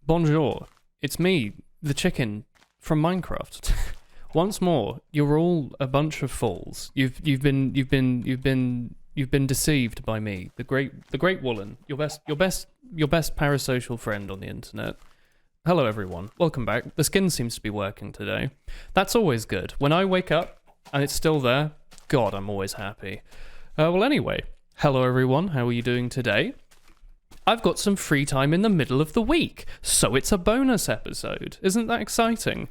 Bonjour, it's me, the chicken from Minecraft. Once more, you're all a bunch of fools. You've been deceived by me, the great Woolen, your best parasocial friend on the internet. Hello everyone, welcome back. The skin seems to be working today. That's always good. When I wake up and it's still there, God, I'm always happy. Well anyway, hello everyone, how are you doing today? I've got some free time in the middle of the week, so it's a bonus episode. Isn't that exciting?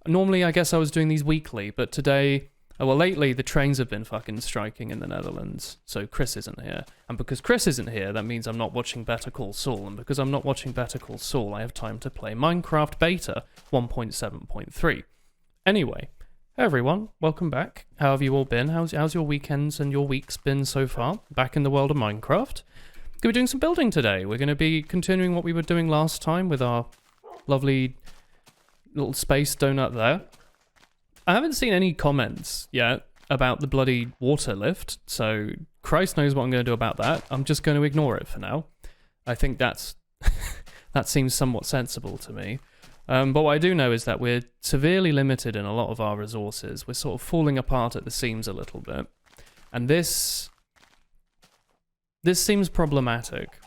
Normally, I guess I was doing these weekly, but today, well, lately the trains have been fucking striking in the Netherlands, so Chris isn't here. And because Chris isn't here, that means I'm not watching Better Call Saul, and because I'm not watching Better Call Saul, I have time to play Minecraft Beta 1.7.3. Anyway, hey everyone, welcome back. How have you all been? How's your weekends and your weeks been so far? Back in the world of Minecraft? We're doing some building today. We're going to be continuing what we were doing last time with our lovely little space donut there. I haven't seen any comments yet about the bloody water lift, so Christ knows what I'm going to do about that. I'm just going to ignore it for now. I think that seems somewhat sensible to me. But what I do know is that we're severely limited in a lot of our resources. We're sort of falling apart at the seams a little bit. And this seems problematic.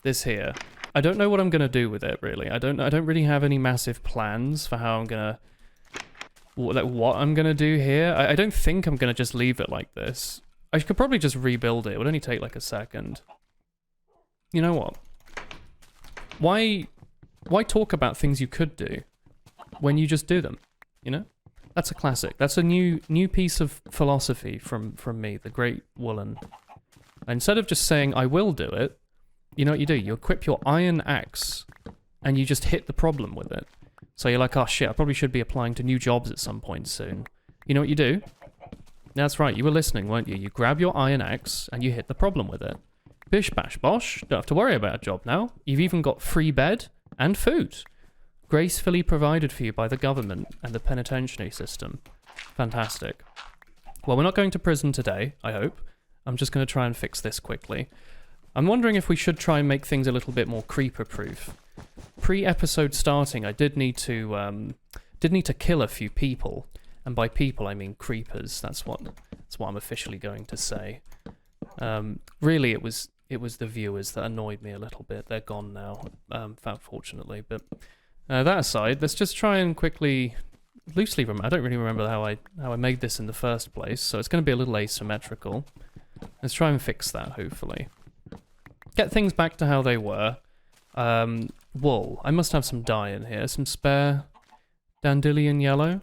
This here. I don't know what I'm gonna do with it really. I don't really have any massive plans for how I'm gonna what I'm gonna do here. I don't think I'm gonna just leave it like this. I could probably just rebuild it. It would only take like a second. You know what? Why talk about things you could do when you just do them? You know? That's a classic. That's a new piece of philosophy from me, the great Woolen. Instead of just saying, I will do it, you know what you do? You equip your iron axe, and you just hit the problem with it. So you're like, oh shit, I probably should be applying to new jobs at some point soon. You know what you do? That's right, you were listening, weren't you? You grab your iron axe, and you hit the problem with it. Bish bash bosh, don't have to worry about a job now. You've even got free bed and food. Gracefully provided for you by the government and the penitentiary system. Fantastic. Well, we're not going to prison today, I hope. I'm just going to try and fix this quickly. I'm wondering if we should try and make things a little bit more creeper-proof. Pre-episode starting, I did need to kill a few people, and by people I mean creepers. That's what I'm officially going to say. Really, it was the viewers that annoyed me a little bit. They're gone now, unfortunately. But that aside, let's just try and quickly. Loosely remember. I don't really remember how I made this in the first place, so it's going to be a little asymmetrical. Let's try and fix that, hopefully. Get things back to how they were. Wool. I must have some dye in here. Some spare dandelion yellow.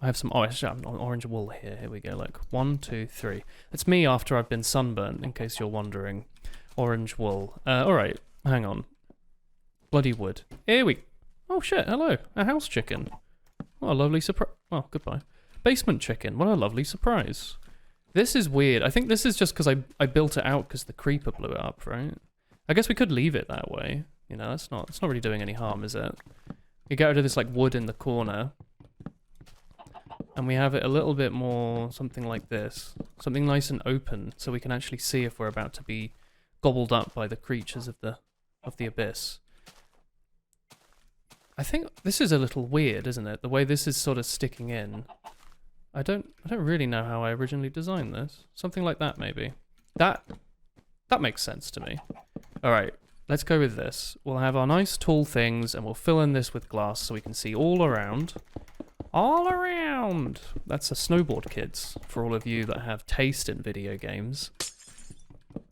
I have some orange wool here. Here we go, look. 1, 2, 3. It's me after I've been sunburnt, in case you're wondering. Orange wool. Alright, hang on. Bloody wood. Here we... Oh shit, hello. A house chicken. What a lovely surprise. Oh, goodbye. Basement chicken. What a lovely surprise. This is weird. I think this is just because I built it out because the creeper blew it up, right? I guess we could leave it that way. You know, it's not really doing any harm, is it? You get rid of this like wood in the corner. And we have it a little bit more something like this. Something nice and open so we can actually see if we're about to be gobbled up by the creatures of the abyss. I think this is a little weird, isn't it? The way this is sort of sticking in. I don't really know how I originally designed this. Something like that, maybe. That makes sense to me. Alright, let's go with this. We'll have our nice tall things, and we'll fill in this with glass so we can see all around. All around! That's a snowboard, kids, for all of you that have taste in video games.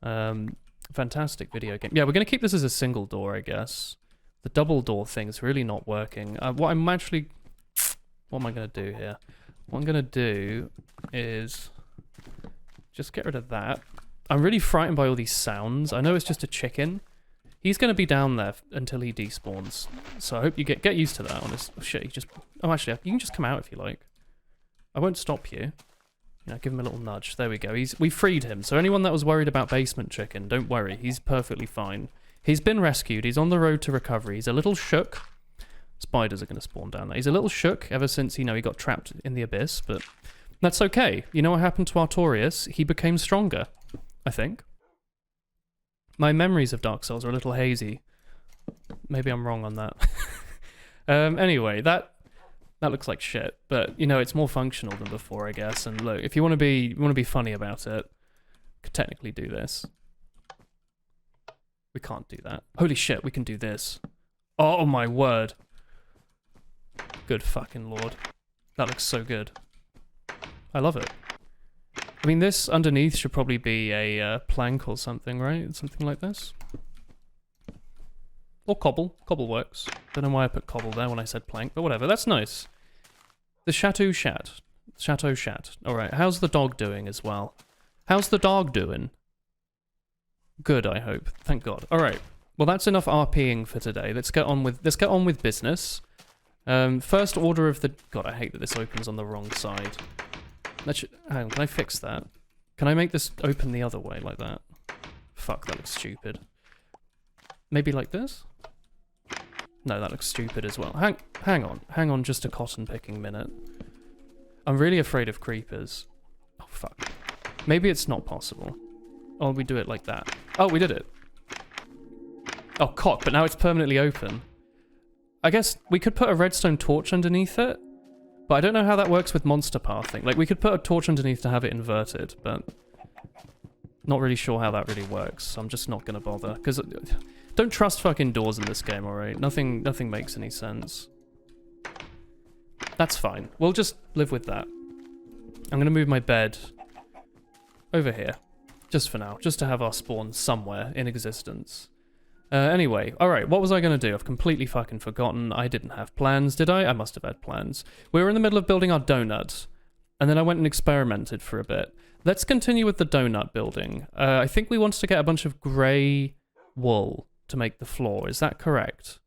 Fantastic video game. Yeah, we're going to keep this as a single door, I guess. The double door thing's really not working. What am I going to do here? What I'm going to do is just get rid of that. I'm really frightened by all these sounds. I know it's just a chicken. He's going to be down there until he despawns. So I hope you get used to that. Honest. Oh shit, oh actually, you can just come out if you like. I won't stop you. You know, give him a little nudge. There we go. We freed him. So anyone that was worried about basement chicken, don't worry. He's perfectly fine. He's been rescued. He's on the road to recovery. He's a little shook. Spiders are going to spawn down there. He's a little shook ever since, you know, he got trapped in the abyss, but that's okay. You know what happened to Artorias? He became stronger, I think. My memories of Dark Souls are a little hazy. Maybe I'm wrong on that. Anyway, that looks like shit, but you know, it's more functional than before, I guess. And look, if you want to be funny about it, you could technically do this. We can't do that. Holy shit, we can do this. Oh my word. Good fucking lord. That looks so good. I love it. I mean, this underneath should probably be a plank or something, right? Something like this. Or cobble. Cobble works. Don't know why I put cobble there when I said plank, but whatever. That's nice. The Chateau Chat. Chateau Chat. Alright, how's the dog doing as well? How's the dog doing? Good, I hope. Thank God. Alright. Well, that's enough RPing for today. Let's get on with business. First order of the... God, I hate that this opens on the wrong side. Hang on, can I fix that? Can I make this open the other way, like that? Fuck, that looks stupid. Maybe like this? No, that looks stupid as well. Hang on just a cotton picking minute. I'm really afraid of creepers. Oh, fuck. Maybe it's not possible. Oh, we do it like that. Oh, we did it. Oh, cock, but now it's permanently open. I guess we could put a redstone torch underneath it, but I don't know how that works with monster pathing. Like, we could put a torch underneath to have it inverted, but not really sure how that really works. So I'm just not gonna bother, because don't trust fucking doors in this game, alright? Nothing makes any sense. That's fine. We'll just live with that. I'm gonna move my bed over here, just for now, just to have our spawn somewhere in existence. Anyway, alright, what was I going to do? I've completely fucking forgotten. I didn't have plans, did I? I must have had plans. We were in the middle of building our donut, and then I went and experimented for a bit. Let's continue with the donut building. I think we wanted to get a bunch of grey wool to make the floor. Is that correct?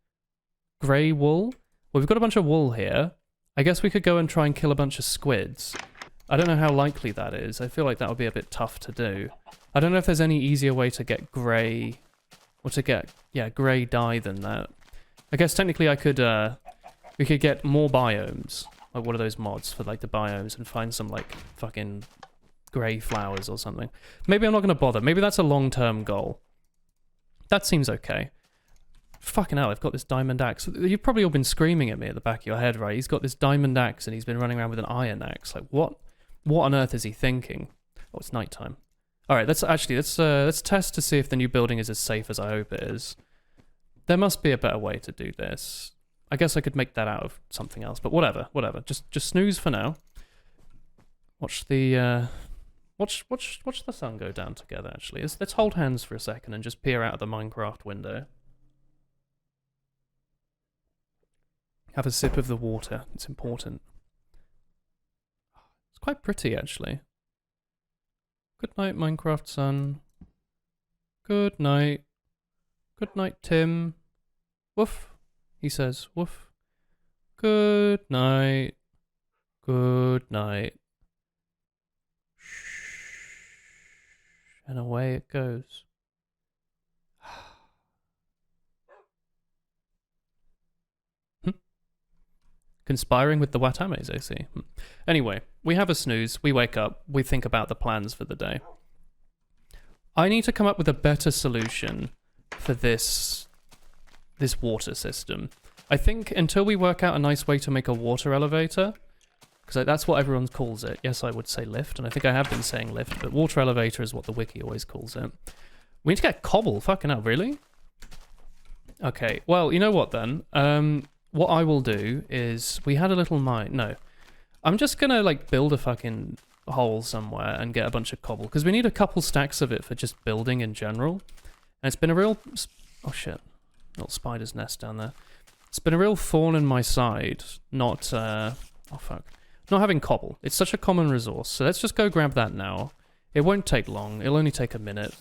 Grey wool? Well, we've got a bunch of wool here. I guess we could go and try and kill a bunch of squids. I don't know how likely that is. I feel like that would be a bit tough to do. I don't know if there's any easier way to get grey... Or to get, yeah, grey dye than that. I guess technically I could, we could get more biomes. Like, what are those mods for, like, the biomes and find some, like, fucking grey flowers or something. Maybe I'm not going to bother. Maybe that's a long-term goal. That seems okay. Fucking hell, I've got this diamond axe. You've probably all been screaming at me at the back of your head, right? He's got this diamond axe and he's been running around with an iron axe. Like, what on earth is he thinking? Oh, it's nighttime. Alright, let's test to see if the new building is as safe as I hope it is. There must be a better way to do this. I guess I could make that out of something else, but whatever. Just snooze for now. Watch the watch the sun go down together, actually. Let's hold hands for a second and just peer out of the Minecraft window. Have a sip of the water. It's important. It's quite pretty, actually. Good night, Minecraft sun. Good night. Good night, Tim. Woof, he says. Woof. Good night. Good night. Shh. And away it goes. Conspiring with the Watames, I see. Anyway, we have a snooze, we wake up, we think about the plans for the day. I need to come up with a better solution for this water system. I think until we work out a nice way to make a water elevator, because that's what everyone calls it. Yes, I would say lift, and I think I have been saying lift, but water elevator is what the wiki always calls it. We need to get cobble, fucking hell, really? Okay, well, you know what then? What I will do is, we had a little mine, no. I'm just gonna, like, build a fucking hole somewhere and get a bunch of cobble, because we need a couple stacks of it for just building in general. And it's been a real, oh shit, little spider's nest down there. It's been a real thorn in my side, not, oh fuck, not having cobble. It's such a common resource, so let's just go grab that now. It won't take long, it'll only take a minute.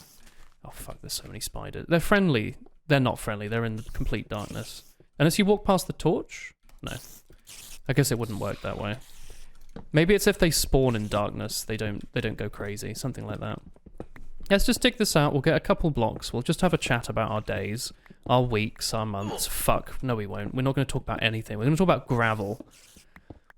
Oh fuck, there's so many spiders. They're friendly, they're not friendly, they're in complete darkness. Unless you walk past the torch? No. I guess it wouldn't work that way. Maybe it's if they spawn in darkness, they don't go crazy, something like that. Let's just dig this out, we'll get a couple blocks, we'll just have a chat about our days, our weeks, our months. Fuck, no we won't. We're not going to talk about anything. We're going to talk about gravel.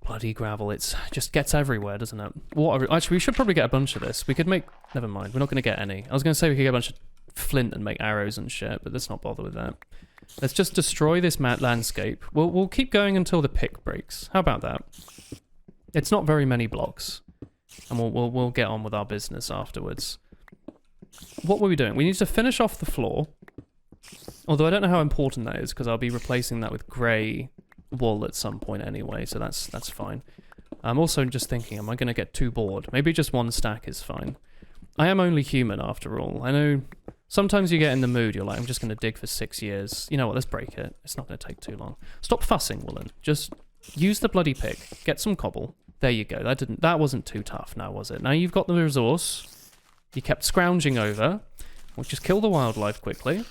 Bloody gravel, it just gets everywhere, doesn't it? Water, actually, we should probably get a bunch of this. We could make, never mind, we're not going to get any. I was going to say we could get a bunch of flint and make arrows and shit, but let's not bother with that. Let's just destroy this mad landscape. We'll keep going until the pick breaks. How about that? It's not very many blocks. And we'll get on with our business afterwards. What were we doing? We need to finish off the floor. Although I don't know how important that is, because I'll be replacing that with grey wool at some point anyway, so that's fine. I'm also just thinking, am I going to get too bored? Maybe just one stack is fine. I am only human after all. I know sometimes you get in the mood, you're like, I'm just going to dig for 6 years. You know what, let's break it. It's not going to take too long. Stop fussing, Woolen. Just use the bloody pick. Get some cobble. There you go. That wasn't too tough now, was it? Now you've got the resource. You kept scrounging over. We'll just kill the wildlife quickly.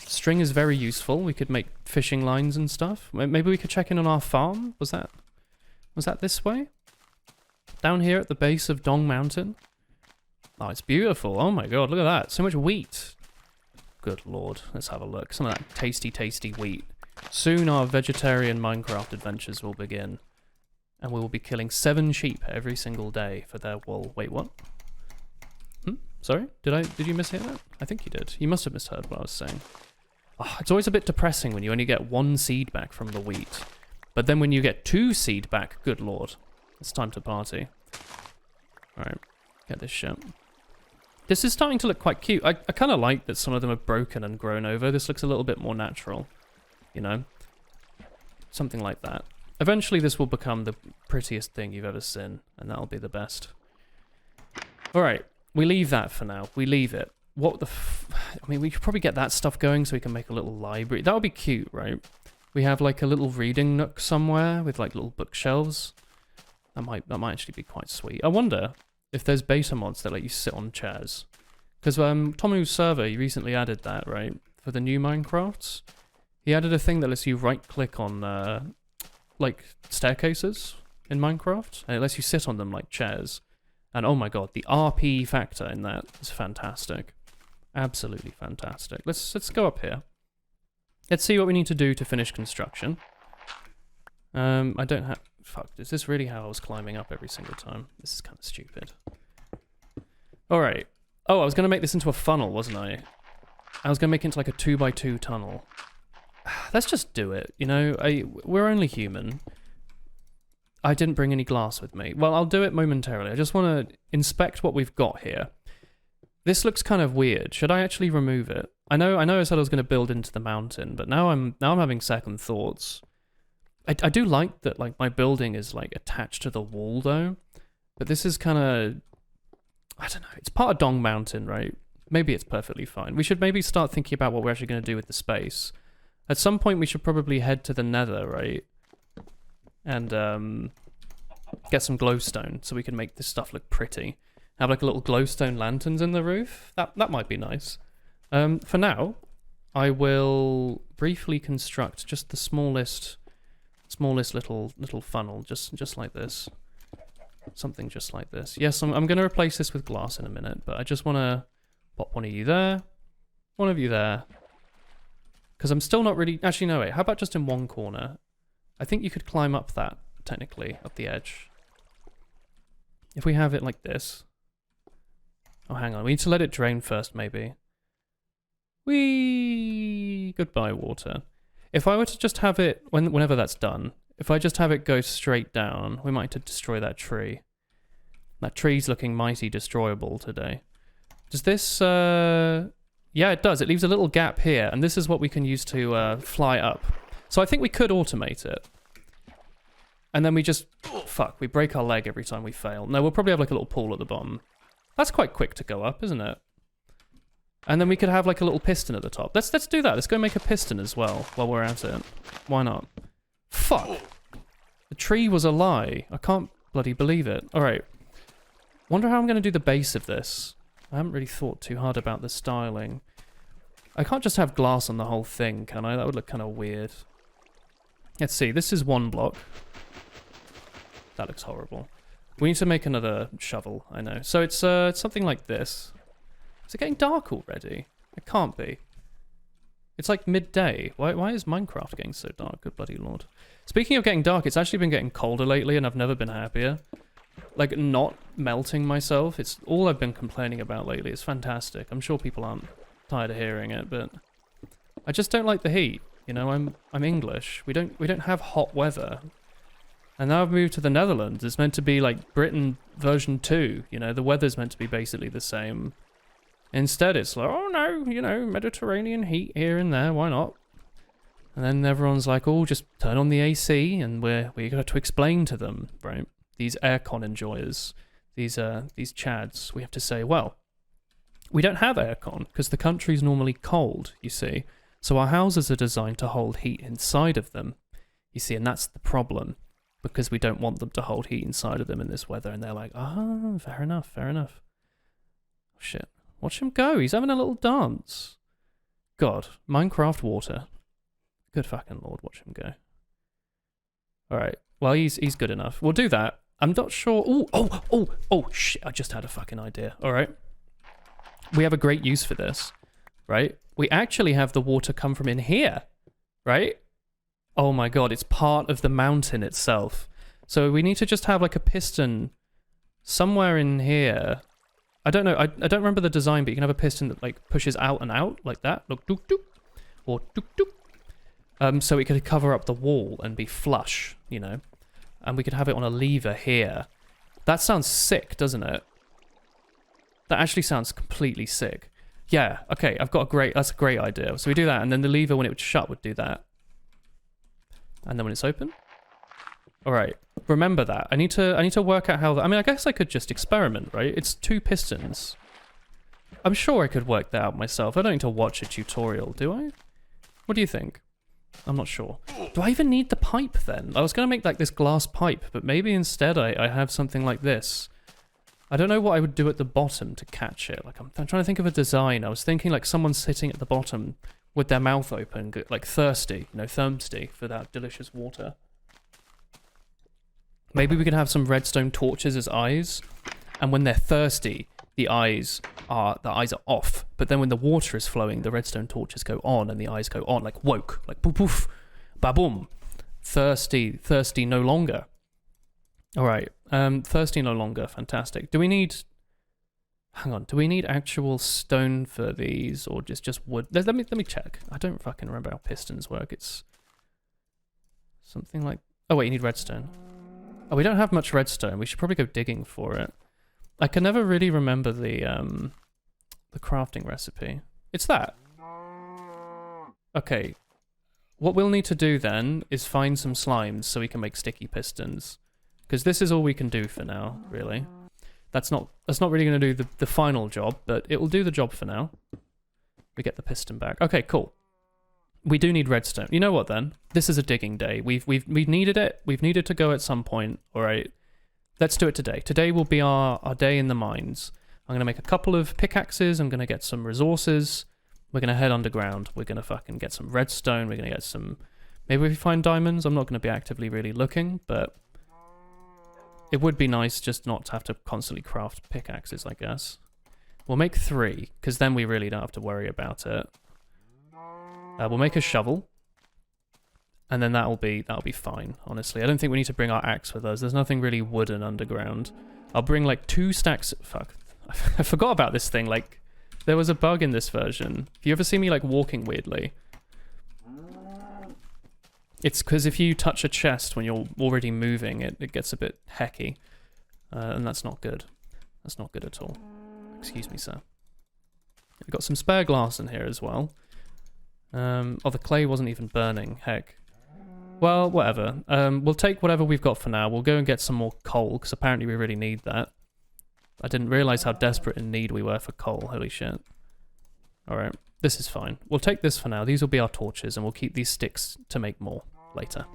String is very useful. We could make fishing lines and stuff. Maybe we could check in on our farm. Was that this way? Down here at the base of Dong Mountain? Oh, it's beautiful. Oh my god, look at that. So much wheat. Good lord. Let's have a look. Some of that tasty, tasty wheat. Soon our vegetarian Minecraft adventures will begin. And we will be killing 7 sheep every single day for their wool. Wait, what? Sorry? Did you mishear that? I think you did. You must have misheard what I was saying. Oh, it's always a bit depressing when you only get 1 seed back from the wheat. But then when you get 2 seed back, good lord. It's time to party. Alright, get this shit. This is starting to look quite cute. I kind of like that some of them are broken and grown over. This looks a little bit more natural. You know? Something like that. Eventually this will become the prettiest thing you've ever seen. And that'll be the best. Alright, we leave that for now. We leave it. What the I mean, we could probably get that stuff going so we can make a little library. That would be cute, right? We have like a little reading nook somewhere with like little bookshelves. That might actually be quite sweet. I wonder if there's beta mods that let you sit on chairs. Because Touhou's server, he recently added that, right? For the new Minecrafts. He added a thing that lets you right click on like staircases in Minecraft. And it lets you sit on them like chairs. And oh my god, the RP factor in that is fantastic. Absolutely fantastic. Let's go up here. Let's see what we need to do to finish construction. I don't have... Fuck, is this really how I was climbing up every single time? This is kind of stupid. Alright. Oh, I was going to make this into a funnel, wasn't I? I was going to make it into like a 2x2 tunnel. Let's just do it, you know? We're only human. I didn't bring any glass with me. Well, I'll do it momentarily. I just want to inspect what we've got here. This looks kind of weird. Should I actually remove it? I know I said I was going to build into the mountain, but now I'm having second thoughts. I do like that like my building is like attached to the wall though. But this is kind of, I don't know, it's part of Dong Mountain, right? Maybe it's perfectly fine. We should maybe start thinking about what we're actually going to do with the space. At some point we should probably head to the Nether, right? And get some glowstone so we can make this stuff look pretty. Have like a little glowstone lanterns in the roof. That might be nice. For now, I will briefly construct just the smallest little funnel, just like this. Something just like this. Yes, I'm going to replace this with glass in a minute, but I just want to pop one of you there, one of you there. Because I'm still not really... Actually, no, wait. How about just in one corner? I think you could climb up that, technically, up the edge. If we have it like this... Oh, hang on. We need to let it drain first, maybe. Whee! Goodbye, water. If I were to just have it... Whenever that's done, if I just have it go straight down, we might have to destroy that tree. That tree's looking mighty destroyable today. Does this... Yeah, it does. It leaves a little gap here, and this is what we can use to fly up. So I think we could automate it. And then we just... Fuck, we break our leg every time we fail. No, we'll probably have like a little pool at the bottom. That's quite quick to go up, isn't it? And then we could have like a little piston at the top. Let's do that. Let's go make a piston as well while we're at it. Why not? Fuck! The tree was a lie. I can't bloody believe it. Alright. Wonder how I'm going to do the base of this. I haven't really thought too hard about the styling. I can't just have glass on the whole thing, can I? That would look kind of weird. Let's see. This is one block. That looks horrible. We need to make another shovel, I know. So it's something like this. Is it getting dark already? It can't be. It's like midday. Why is Minecraft getting so dark? Good bloody lord. Speaking of getting dark, it's actually been getting colder lately and I've never been happier. Like, not melting myself. It's all I've been complaining about lately. It's fantastic. I'm sure people aren't tired of hearing it, but I just don't like the heat. You know, I'm English. We don't have hot weather. And now I've moved to the Netherlands. It's meant to be like Britain version 2. You know, the weather's meant to be basically the same. Instead, it's like, oh no, you know, Mediterranean heat here and there. Why not? And then everyone's like, oh, just turn on the AC, and we got to explain to them, right? These aircon enjoyers, these chads. We have to say, well, we don't have aircon because the country's normally cold, you see. So our houses are designed to hold heat inside of them, you see, and that's the problem because we don't want them to hold heat inside of them in this weather. And they're like, ah, fair enough, fair enough. Oh, shit, watch him go. He's having a little dance. God, Minecraft water. Good fucking lord, watch him go. All right, well, he's good enough. We'll do that. I'm not sure. Oh, shit, I just had a fucking idea. All right. We have a great use for this, right? We actually have the water come from in here, right? Oh my god, it's part of the mountain itself. So we need to just have like a piston somewhere in here. I don't know, I don't remember the design, but you can have a piston that like pushes out and out like that. Look, doop doop, or doop doop. So it could cover up the wall and be flush, you know? And we could have it on a lever here. That sounds sick, doesn't it? That actually sounds completely sick. Yeah, okay, that's a great idea. So we do that, and then the lever, when it would shut, would do that. And then when it's open? Alright, remember that. I need to work out how I mean, I guess I could just experiment, right? It's 2 pistons. I'm sure I could work that out myself. I don't need to watch a tutorial, do I? What do you think? I'm not sure. Do I even need the pipe then? I was going to make like this glass pipe, but maybe instead I have something like this. I don't know what I would do at the bottom to catch it. Like I'm trying to think of a design. I was thinking like someone sitting at the bottom with their mouth open, like thirsty, you know, thirsty for that delicious water. Maybe we could have some redstone torches as eyes, and when they're thirsty, the eyes are off. But then when the water is flowing, the redstone torches go on and the eyes go on, like woke, like poof poof, ba-boom. Thirsty no longer. All right, thirsty no longer, fantastic. Do we need actual stone for these, or just wood? Let me check. I don't fucking remember how pistons work. It's something like, oh wait, you need redstone. Oh, we don't have much redstone. We should probably go digging for it. I can never really remember the crafting recipe. It's that. Okay, what we'll need to do then is find some slimes so we can make sticky pistons. Because this is all we can do for now, really. That's not really going to do the final job, but it will do the job for now. We get the piston back. Okay, cool. We do need redstone. You know what then? This is a digging day. We've needed it. We've needed to go at some point. All right. Let's do it today. Today will be our day in the mines. I'm going to make a couple of pickaxes. I'm going to get some resources. We're going to head underground. We're going to fucking get some redstone. We're going to get some... Maybe we find diamonds. I'm not going to be actively really looking, but... It would be nice just not to have to constantly craft pickaxes, I guess. We'll make 3, because then we really don't have to worry about it. We'll make a shovel. And then that'll be fine, honestly. I don't think we need to bring our axe with us. There's nothing really wooden underground. I'll bring like 2 stacks... Fuck. I forgot about this thing. Like, there was a bug in this version. If you ever see me like walking weirdly... It's because if you touch a chest when you're already moving, it gets a bit hecky. And that's not good. That's not good at all. Excuse me, sir. We've got some spare glass in here as well. Oh, the clay wasn't even burning. Heck. Well, whatever. We'll take whatever we've got for now. We'll go and get some more coal, because apparently we really need that. I didn't realise how desperate in need we were for coal. Holy shit. Alright. This is fine. We'll take this for now. These will be our torches, and we'll keep these sticks to make more later.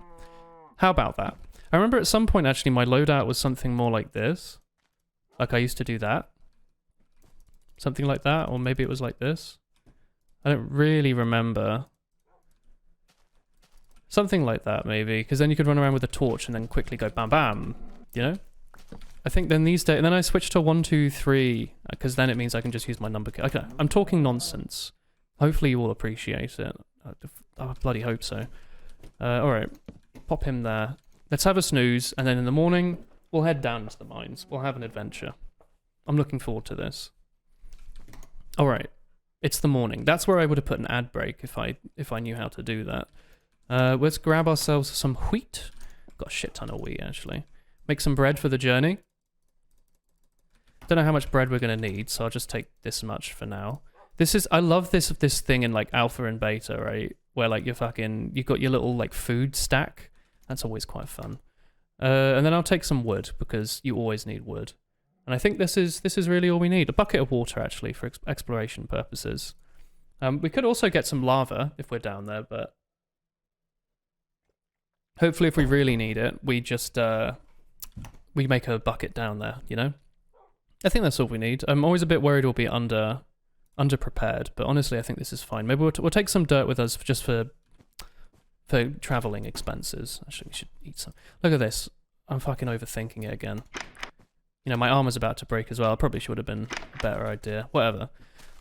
How about that? I remember at some point, actually, my loadout was something more like this. Like, I used to do that. Something like that, or maybe it was like this. I don't really remember. Something like that, maybe, because then you could run around with a torch and then quickly go bam bam, you know? I think then these days, and then I switched to 1, 2, 3, because then it means I can just use my number. Okay, I'm talking nonsense. Hopefully you will appreciate it. I bloody hope so. Alright, pop him there. Let's have a snooze, and then in the morning, we'll head down to the mines. We'll have an adventure. I'm looking forward to this. Alright. It's the morning. That's where I would have put an ad break if I knew how to do that. Let's grab ourselves some wheat. Got a shit ton of wheat, actually. Make some bread for the journey. Don't know how much bread we're going to need, so I'll just take this much for now. I love this thing in like alpha and beta, right? Where like you've got your little like food stack. That's always quite fun. And then I'll take some wood because you always need wood. And I think this is really all we need. A bucket of water actually for exploration purposes. We could also get some lava if we're down there, but hopefully if we really need it, we just we make a bucket down there, you know? I think that's all we need. I'm always a bit worried we'll be underprepared, but honestly I think this is fine. Maybe we'll take some dirt with us just for traveling expenses. Actually, we should eat some. Look at this. I'm fucking overthinking it again. You know, my armor's about to break as well. Probably should have been a better idea. Whatever.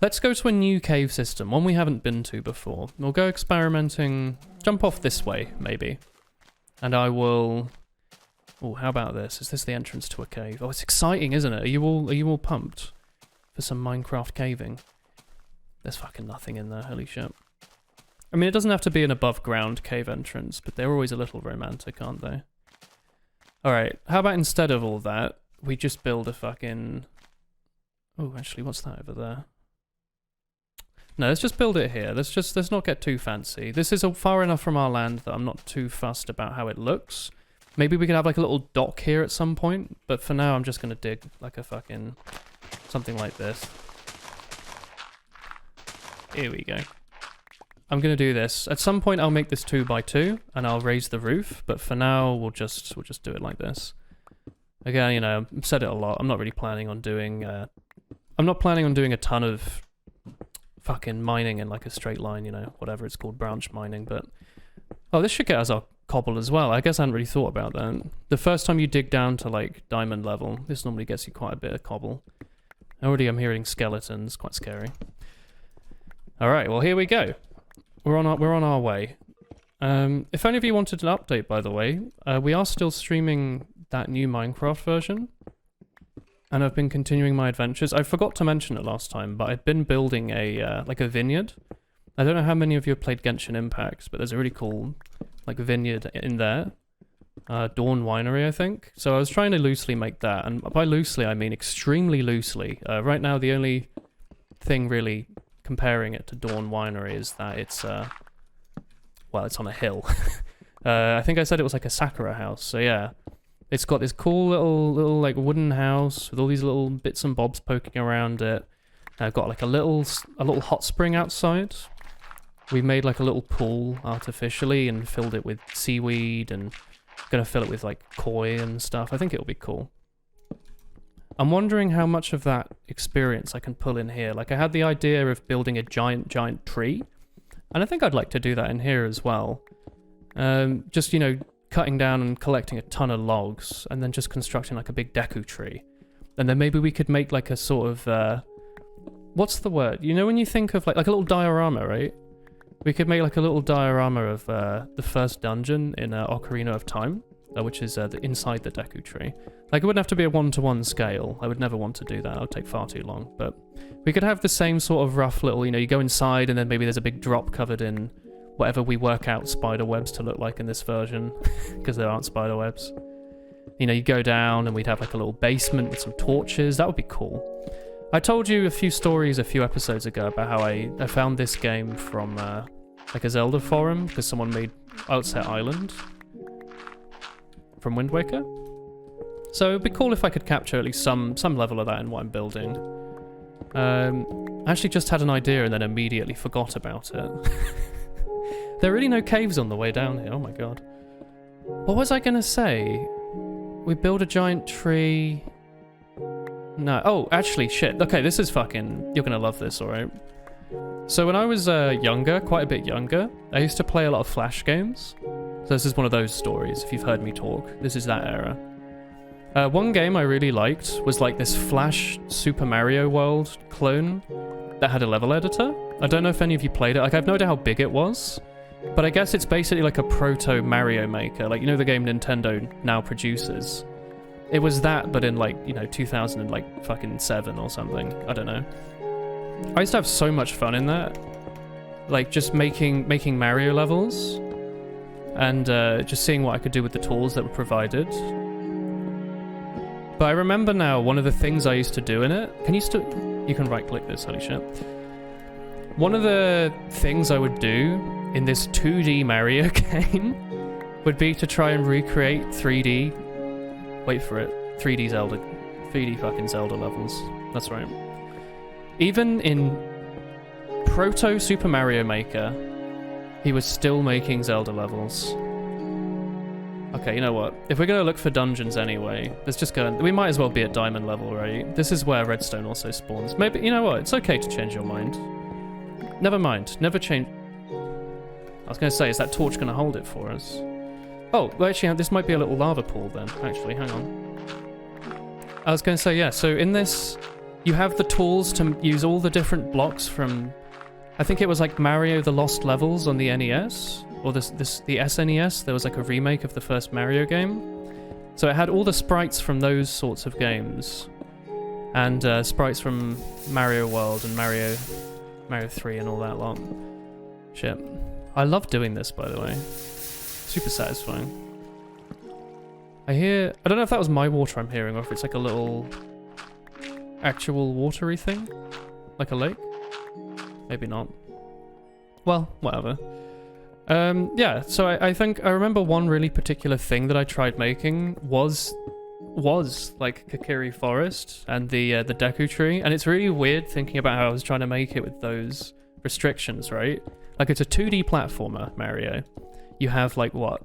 Let's go to a new cave system, one we haven't been to before. We'll go experimenting. Jump off this way, maybe. And I will... Oh, how about this? Is this the entrance to a cave? Oh, it's exciting, isn't it? Are you all pumped for some Minecraft caving? There's fucking nothing in there, holy shit. I mean, it doesn't have to be an above-ground cave entrance, but they're always a little romantic, aren't they? Alright, how about instead of all that, we just build a fucking... Oh, actually, what's that over there? No, let's just build it here. Let's not get too fancy. This is far enough from our land that I'm not too fussed about how it looks. Maybe we could have like a little dock here at some point, but for now I'm just gonna dig like a fucking... something like this. Here we go. I'm gonna do this. At some point I'll make this 2x2 and I'll raise the roof, but for now we'll just do it like this. Again, you know, I've said it a lot. I'm not really planning on doing a ton of fucking mining in like a straight line, you know, whatever it's called, branch mining, but... Oh, this should get us our cobble as well. I guess I hadn't really thought about that. The first time you dig down to like diamond level, this normally gets you quite a bit of cobble. Already I'm hearing skeletons, quite scary. Alright, well here we go. We're on our way. If any of you wanted an update, by the way, we are still streaming that new Minecraft version. And I've been continuing my adventures. I forgot to mention it last time, but I've been building a like a vineyard. I don't know how many of you have played Genshin Impact, but there's a really cool like vineyard in there. Dawn Winery, I think. So I was trying to loosely make that, and by loosely I mean extremely loosely. Right now the only thing really comparing it to Dawn Winery is that it's well, it's on a hill. I think I said it was like a Sakura house, so yeah. It's got this cool little like wooden house with all these little bits and bobs poking around it. I've got like a little hot spring outside. We made like a little pool artificially and filled it with seaweed, and gonna fill it with like koi and stuff. I think it'll be cool. I'm wondering how much of that experience I can pull in here. Like I had the idea of building a giant tree, and I think I'd like to do that in here as well. Just, you know, cutting down and collecting a ton of logs, and then just constructing like a big deku tree. And then maybe we could make like a sort of, what's the word? You know when you think of like a little diorama, right? We could make like a little diorama of the first dungeon in Ocarina of Time, which is inside the deku tree. Like it wouldn't have to be a one-to-one scale. I would never want to do that. It would take far too long. But we could have the same sort of rough little, you know, you go inside and then maybe there's a big drop covered in whatever we work out spider webs to look like in this version, because there aren't spider webs. You know, you go down and we'd have like a little basement with some torches. That would be cool. I told you a few stories a few episodes ago about how I found this game from like a Zelda forum, because someone made Outset Island from Wind Waker. So it'd be cool if I could capture at least some level of that in what I'm building. I actually just had an idea and then immediately forgot about it. There are really no caves on the way down here, oh my god. What was I gonna say? We build a giant tree... No, oh, actually, shit. Okay, this is fucking... You're gonna love this, alright? So when I was younger, quite a bit younger, I used to play a lot of Flash games. So this is one of those stories, if you've heard me talk. This is that era. One game I really liked was like this Flash Super Mario World clone that had a level editor. I don't know if any of you played it. Like, I have no idea how big it was. But I guess it's basically like a proto Mario Maker, like, you know, the game Nintendo now produces. It was that, but in like, you know, 2000 and like fucking 7 or something. I don't know. I used to have so much fun in that. Like, just making Mario levels. And just seeing what I could do with the tools that were provided. But I remember now, one of the things I used to do in it... Can you still... You can right-click this, holy shit. One of the things I would do in this 2D Mario game would be to try and recreate 3D... Wait for it. 3D Zelda. 3D fucking Zelda levels. That's right. Even in Proto Super Mario Maker, he was still making Zelda levels. Okay, you know what? If we're gonna look for dungeons anyway, let's just go. We might as well be at diamond level, right? This is where redstone also spawns. Maybe, you know what? It's okay to change your mind. Never mind. Never change. I was gonna say, is that torch gonna hold it for us? Oh, well, actually, this might be a little lava pool then. Actually, hang on. I was gonna say, yeah. So in this, you have the tools to use all the different blocks from. I think it was like Mario the Lost Levels on the NES. Or the SNES, there was like a remake of the first Mario game. So it had all the sprites from those sorts of games. And sprites from Mario World and Mario 3 and all that lot. Shit. I love doing this, by the way. Super satisfying. I don't know if that was my water I'm hearing, or if it's like a little actual watery thing. Like a lake. Maybe not. Well, whatever. Yeah, so I think I remember one really particular thing that I tried making was like Kakiri Forest and the Deku Tree, and it's really weird thinking about how I was trying to make it with those restrictions, right? Like, it's a 2D platformer, Mario. You have like what?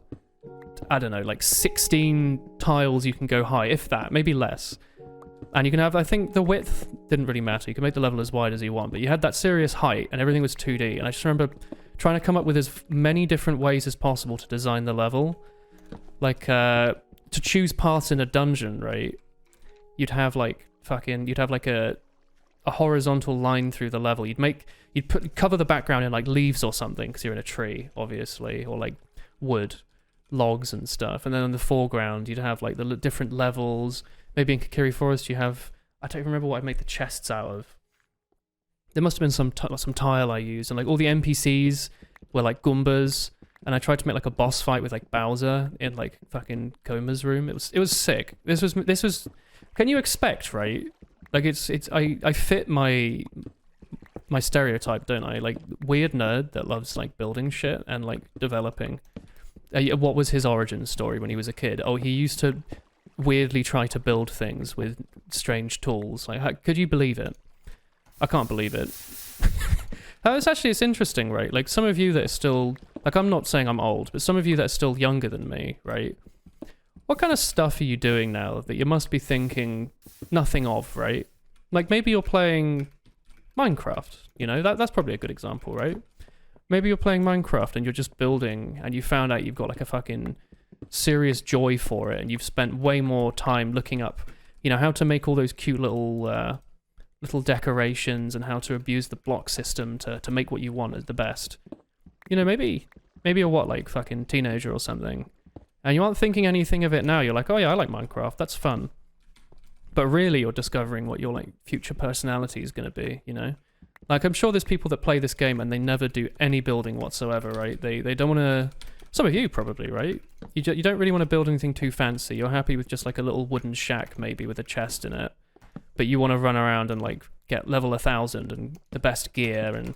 I don't know, like 16 tiles you can go high, if that, maybe less. And you can have, I think the width didn't really matter. You could make the level as wide as you want, but you had that serious height and everything was 2D, and I just remember trying to come up with as many different ways as possible to design the level. Like, to choose paths in a dungeon, right? You'd have like a horizontal line through the level. You'd cover the background in like leaves or something, because you're in a tree, obviously, or like wood, logs and stuff. And then in the foreground, you'd have like the different levels. Maybe in Kakiri Forest, you have, I don't remember what I'd make the chests out of. There must have been some tile I used, and like all the NPCs were like Goombas, and I tried to make like a boss fight with like Bowser in like fucking Koma's room. It was sick. This was. Can you expect, right? Like I fit my stereotype, don't I? Like, weird nerd that loves like building shit and like developing. What was his origin story when he was a kid? Oh, he used to weirdly try to build things with strange tools. Like, could you believe it? I can't believe it. It's interesting, right? Like, some of you that are still... Like, I'm not saying I'm old, but some of you that are still younger than me, right? What kind of stuff are you doing now that you must be thinking nothing of, right? Like, maybe you're playing Minecraft, you know? That's probably a good example, right? Maybe you're playing Minecraft and you're just building, and you found out you've got, like, a fucking serious joy for it, and you've spent way more time looking up, you know, how to make all those cute little decorations and how to abuse the block system to make what you want as the best. You know, maybe you're what, like fucking teenager or something, and you aren't thinking anything of it now. You're like, oh yeah, I like Minecraft, that's fun. But really, you're discovering what your like future personality is going to be, you know? Like, I'm sure there's people that play this game and they never do any building whatsoever, right? They don't want to... Some of you probably, right? You don't really want to build anything too fancy. You're happy with just like a little wooden shack, maybe with a chest in it. But you want to run around and like get level 1000 and the best gear and,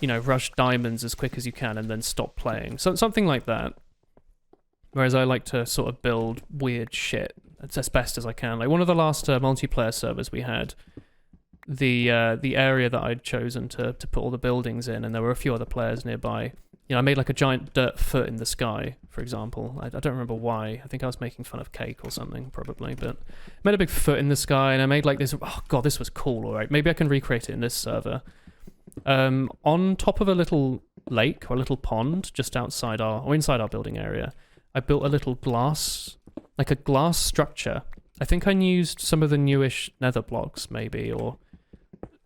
you know, rush diamonds as quick as you can and then stop playing. So something like that. Whereas I like to sort of build weird shit as best as I can. Like, one of the last multiplayer servers we had, the area that I'd chosen to put all the buildings in, and there were a few other players nearby. You know, I made like a giant dirt foot in the sky, for example. I don't remember why. I think I was making fun of cake or something, probably. But I made a big foot in the sky, and I made like this... Oh, God, this was cool, all right. Maybe I can recreate it in this server. On top of a little lake, or a little pond, just outside inside our building area, I built a little glass... Like a glass structure. I think I used some of the newish nether blocks, maybe, or...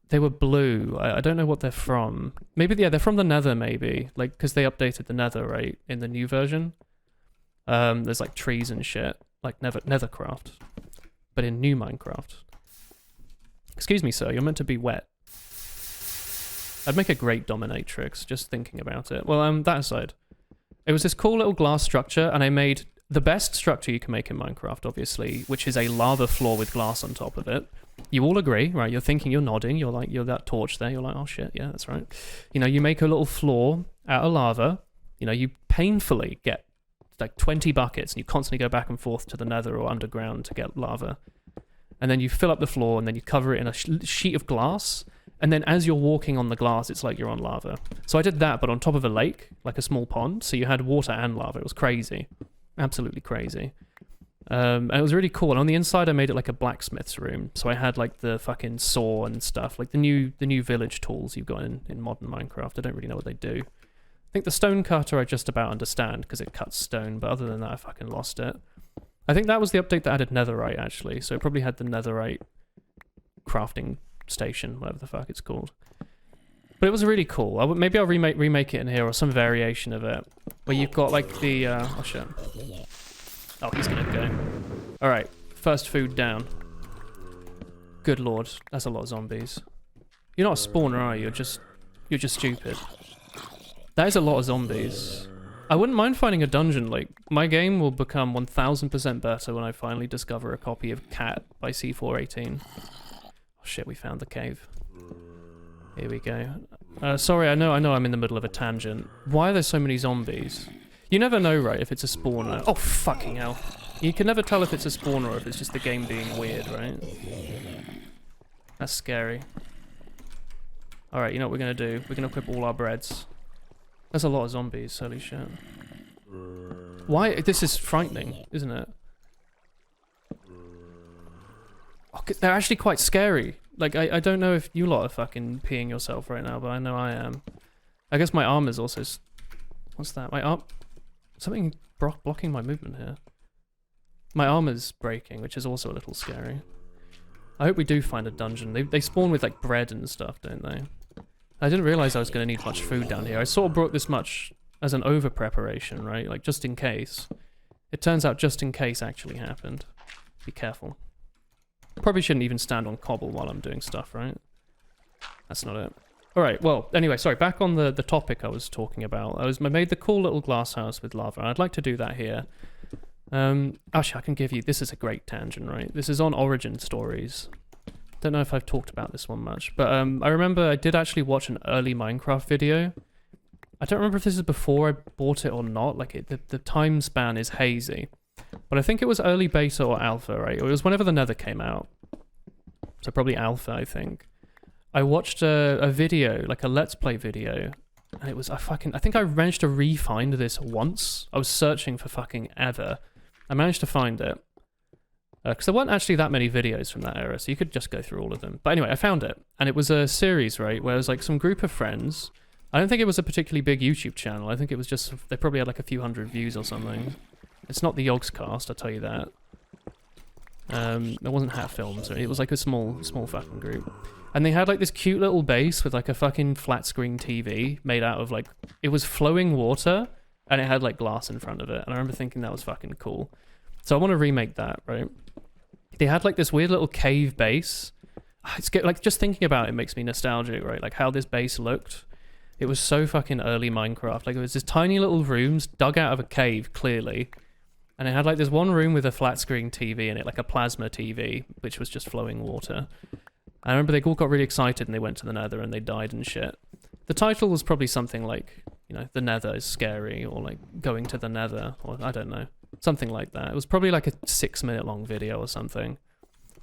They were blue. I don't know what they're from. Maybe, yeah, they're from the Nether, maybe. Like, because they updated the Nether, right, in the new version. There's, like, trees and shit. Like, Nethercraft. But in new Minecraft. Excuse me, sir, you're meant to be wet. I'd make a great dominatrix, just thinking about it. Well, that aside. It was this cool little glass structure, and I made the best structure you can make in Minecraft, obviously, which is a lava floor with glass on top of it. You all agree, right? You're thinking, you're nodding, you're that torch there, you're like, oh shit, yeah, that's right. You know, you make a little floor out of lava, you know, you painfully get like 20 buckets, and you constantly go back and forth to the nether or underground to get lava. And then you fill up the floor, and then you cover it in a sheet of glass, and then as you're walking on the glass, it's like you're on lava. So I did that, but on top of a lake, like a small pond, so you had water and lava. It was crazy. Absolutely crazy. And it was really cool. And on the inside, I made it like a blacksmith's room. So I had like the fucking saw and stuff, like the new village tools you've got in modern Minecraft. I don't really know what they do. I think the stone cutter I just about understand because it cuts stone, but other than that, I fucking lost it. I think that was the update that added netherite, actually. So it probably had the netherite crafting station, whatever the fuck it's called. But it was really cool. Maybe I'll remake it in here, or some variation of it, where you've got like the oh shit. Oh, he's gonna go. All right, first food down. Good lord, that's a lot of zombies. You're not a spawner, are you? You're just stupid. That is a lot of zombies. I wouldn't mind finding a dungeon. Like, my game will become 1000% better when I finally discover a copy of Cat by C418. Oh shit, we found the cave. Here we go. Sorry, I know I'm in the middle of a tangent. Why are there so many zombies? You never know, right, if it's a spawner. Oh, fucking hell. You can never tell if it's a spawner or if it's just the game being weird, right? That's scary. Alright, you know what we're gonna do? We're gonna equip all our breads. There's a lot of zombies, holy shit. Why? This is frightening, isn't it? Oh, they're actually quite scary. Like, I don't know if you lot are fucking peeing yourself right now, but I know I am. I guess my arm is also... What's that? My arm... Something blocking my movement here. My armor's breaking, which is also a little scary. I hope we do find a dungeon. They spawn with, like, bread and stuff, don't they? I didn't realize I was going to need much food down here. I sort of brought this much as an over-preparation, right? Like, just in case. It turns out just in case actually happened. Be careful. Probably shouldn't even stand on cobble while I'm doing stuff, right? That's not it. Alright, well, anyway, sorry, back on the topic I was talking about. I made the cool little glass house with lava, and I'd like to do that here. Actually, I can give you... This is a great tangent, right? This is on Origin Stories. Don't know if I've talked about this one much, but I remember I did actually watch an early Minecraft video. I don't remember if this is before I bought it or not. Like, the time span is hazy. But I think it was early beta or alpha, right? It was whenever the Nether came out. So probably alpha, I think. I watched a video, like a Let's Play video, and it was, I think I managed to re-find this once. I was searching for fucking ever. I managed to find it. Because there weren't actually that many videos from that era, so you could just go through all of them. But anyway, I found it. And it was a series, right, where it was like some group of friends. I don't think it was a particularly big YouTube channel. I think it was just, they probably had like a few hundred views or something. It's not the Yogscast, I'll tell you that. It wasn't Hat Films, it was like a small fucking group. And they had like this cute little base with like a fucking flat screen TV made out of like, it was flowing water, and it had like glass in front of it. And I remember thinking that was fucking cool. So I want to remake that, right? They had like this weird little cave base. It's like, just thinking about it makes me nostalgic, right? Like how this base looked. It was so fucking early Minecraft. Like it was this tiny little rooms dug out of a cave, clearly. And it had like this one room with a flat screen TV in it, like a plasma TV, which was just flowing water. I remember they all got really excited and they went to the Nether and they died and shit. The title was probably something like, you know, the Nether is scary, or like going to the Nether, or I don't know. Something like that. It was probably like a 6-minute long video or something.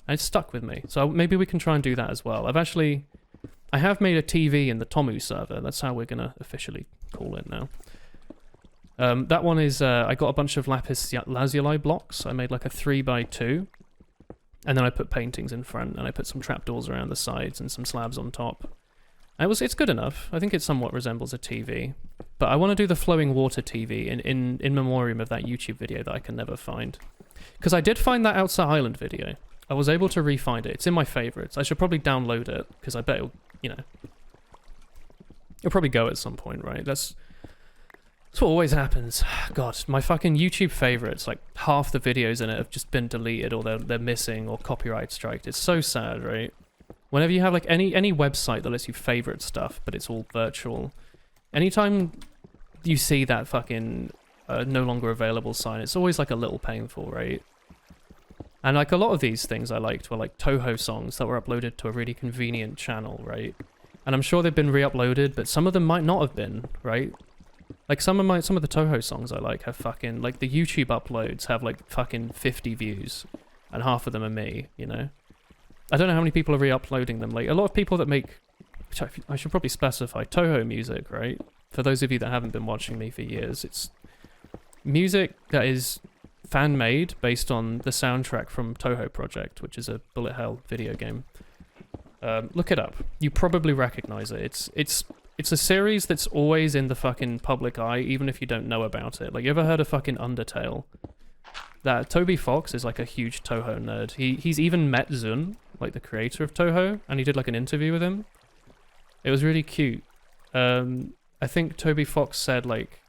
And it stuck with me. So maybe we can try and do that as well. I have made a TV in the Touhou server. That's how we're going to officially call it now. That one is, I got a bunch of lapis lazuli blocks. I made like a 3x2. And then I put paintings in front, and I put some trapdoors around the sides and some slabs on top. And it's good enough. I think it somewhat resembles a TV. But I want to do the flowing water TV in memoriam of that YouTube video that I can never find. Because I did find that Outside Island video. I was able to re-find it. It's in my favourites. I should probably download it, because I bet it'll, you know... It'll probably go at some point, right? That's what always happens. God, my fucking YouTube favourites, like half the videos in it have just been deleted, or they're missing, or copyright striked. It's so sad, right? Whenever you have like any website that lets you favorite stuff, but it's all virtual, anytime you see that fucking no longer available sign, it's always like a little painful, right? And like a lot of these things I liked were like Touhou songs that were uploaded to a really convenient channel, right? And I'm sure they've been re-uploaded, but some of them might not have been, right? Like some of the Touhou songs I like have fucking, like the YouTube uploads have like fucking 50 views, and half of them are me, you know? I don't know how many people are re-uploading them. Like a lot of people that make, which I should probably specify, Touhou music, right? For those of you that haven't been watching me for years, it's music that is fan-made based on the soundtrack from Touhou Project, which is a bullet hell video game. Look it up. You probably recognize it. It's a series that's always in the fucking public eye, even if you don't know about it. Like, you ever heard of fucking Undertale? That Toby Fox is like a huge Touhou nerd. He's even met Zun, like the creator of Touhou, and he did like an interview with him. It was really cute. I think Toby Fox said like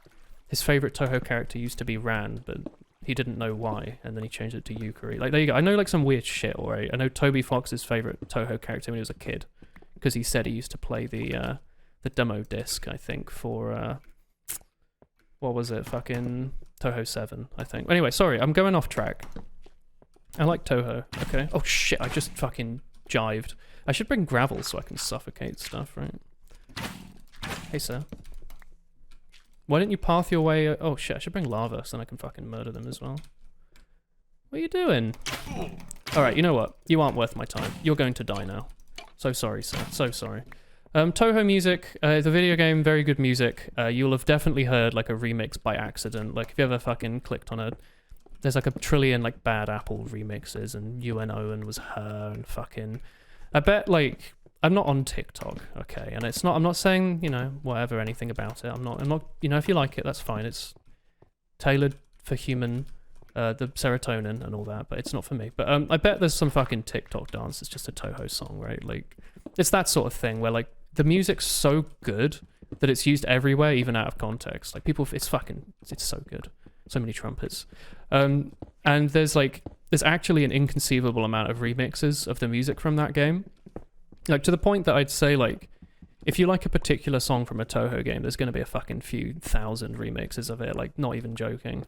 his favorite Touhou character used to be Ran, but he didn't know why, and then he changed it to Yukari. Like, there you go. I know like some weird shit, alright? I know Toby Fox's favorite Touhou character when he was a kid, because he said he used to play the demo disc, I think, for what was it? Fucking Touhou 7, I think. Anyway, sorry, I'm going off track. I like Touhou, okay? Oh shit, I just fucking jived. I should bring gravel so I can suffocate stuff, right? Hey, sir. Why didn't you path your way? Oh shit, I should bring lava so then I can fucking murder them as well. What are you doing? Alright, you know what? You aren't worth my time. You're going to die now. So sorry, sir. So sorry. Touhou music, the video game, very good music. You'll have definitely heard like a remix by accident. Like if you ever fucking clicked on there's like a trillion like Bad Apple remixes, and UNO was her, and fucking, I bet like, I'm not on TikTok, okay, and it's not, I'm not saying, you know, whatever, anything about it. I'm not, you know, if you like it, that's fine. It's tailored for human, the serotonin and all that, but it's not for me. But I bet there's some fucking TikTok dance. It's just a Touhou song, right? Like, it's that sort of thing where like the music's so good that it's used everywhere, even out of context. Like people, it's so good. So many trumpets. And there's actually an inconceivable amount of remixes of the music from that game. Like to the point that I'd say like, if you like a particular song from a Touhou game, there's going to be a fucking few thousand remixes of it. Like, not even joking.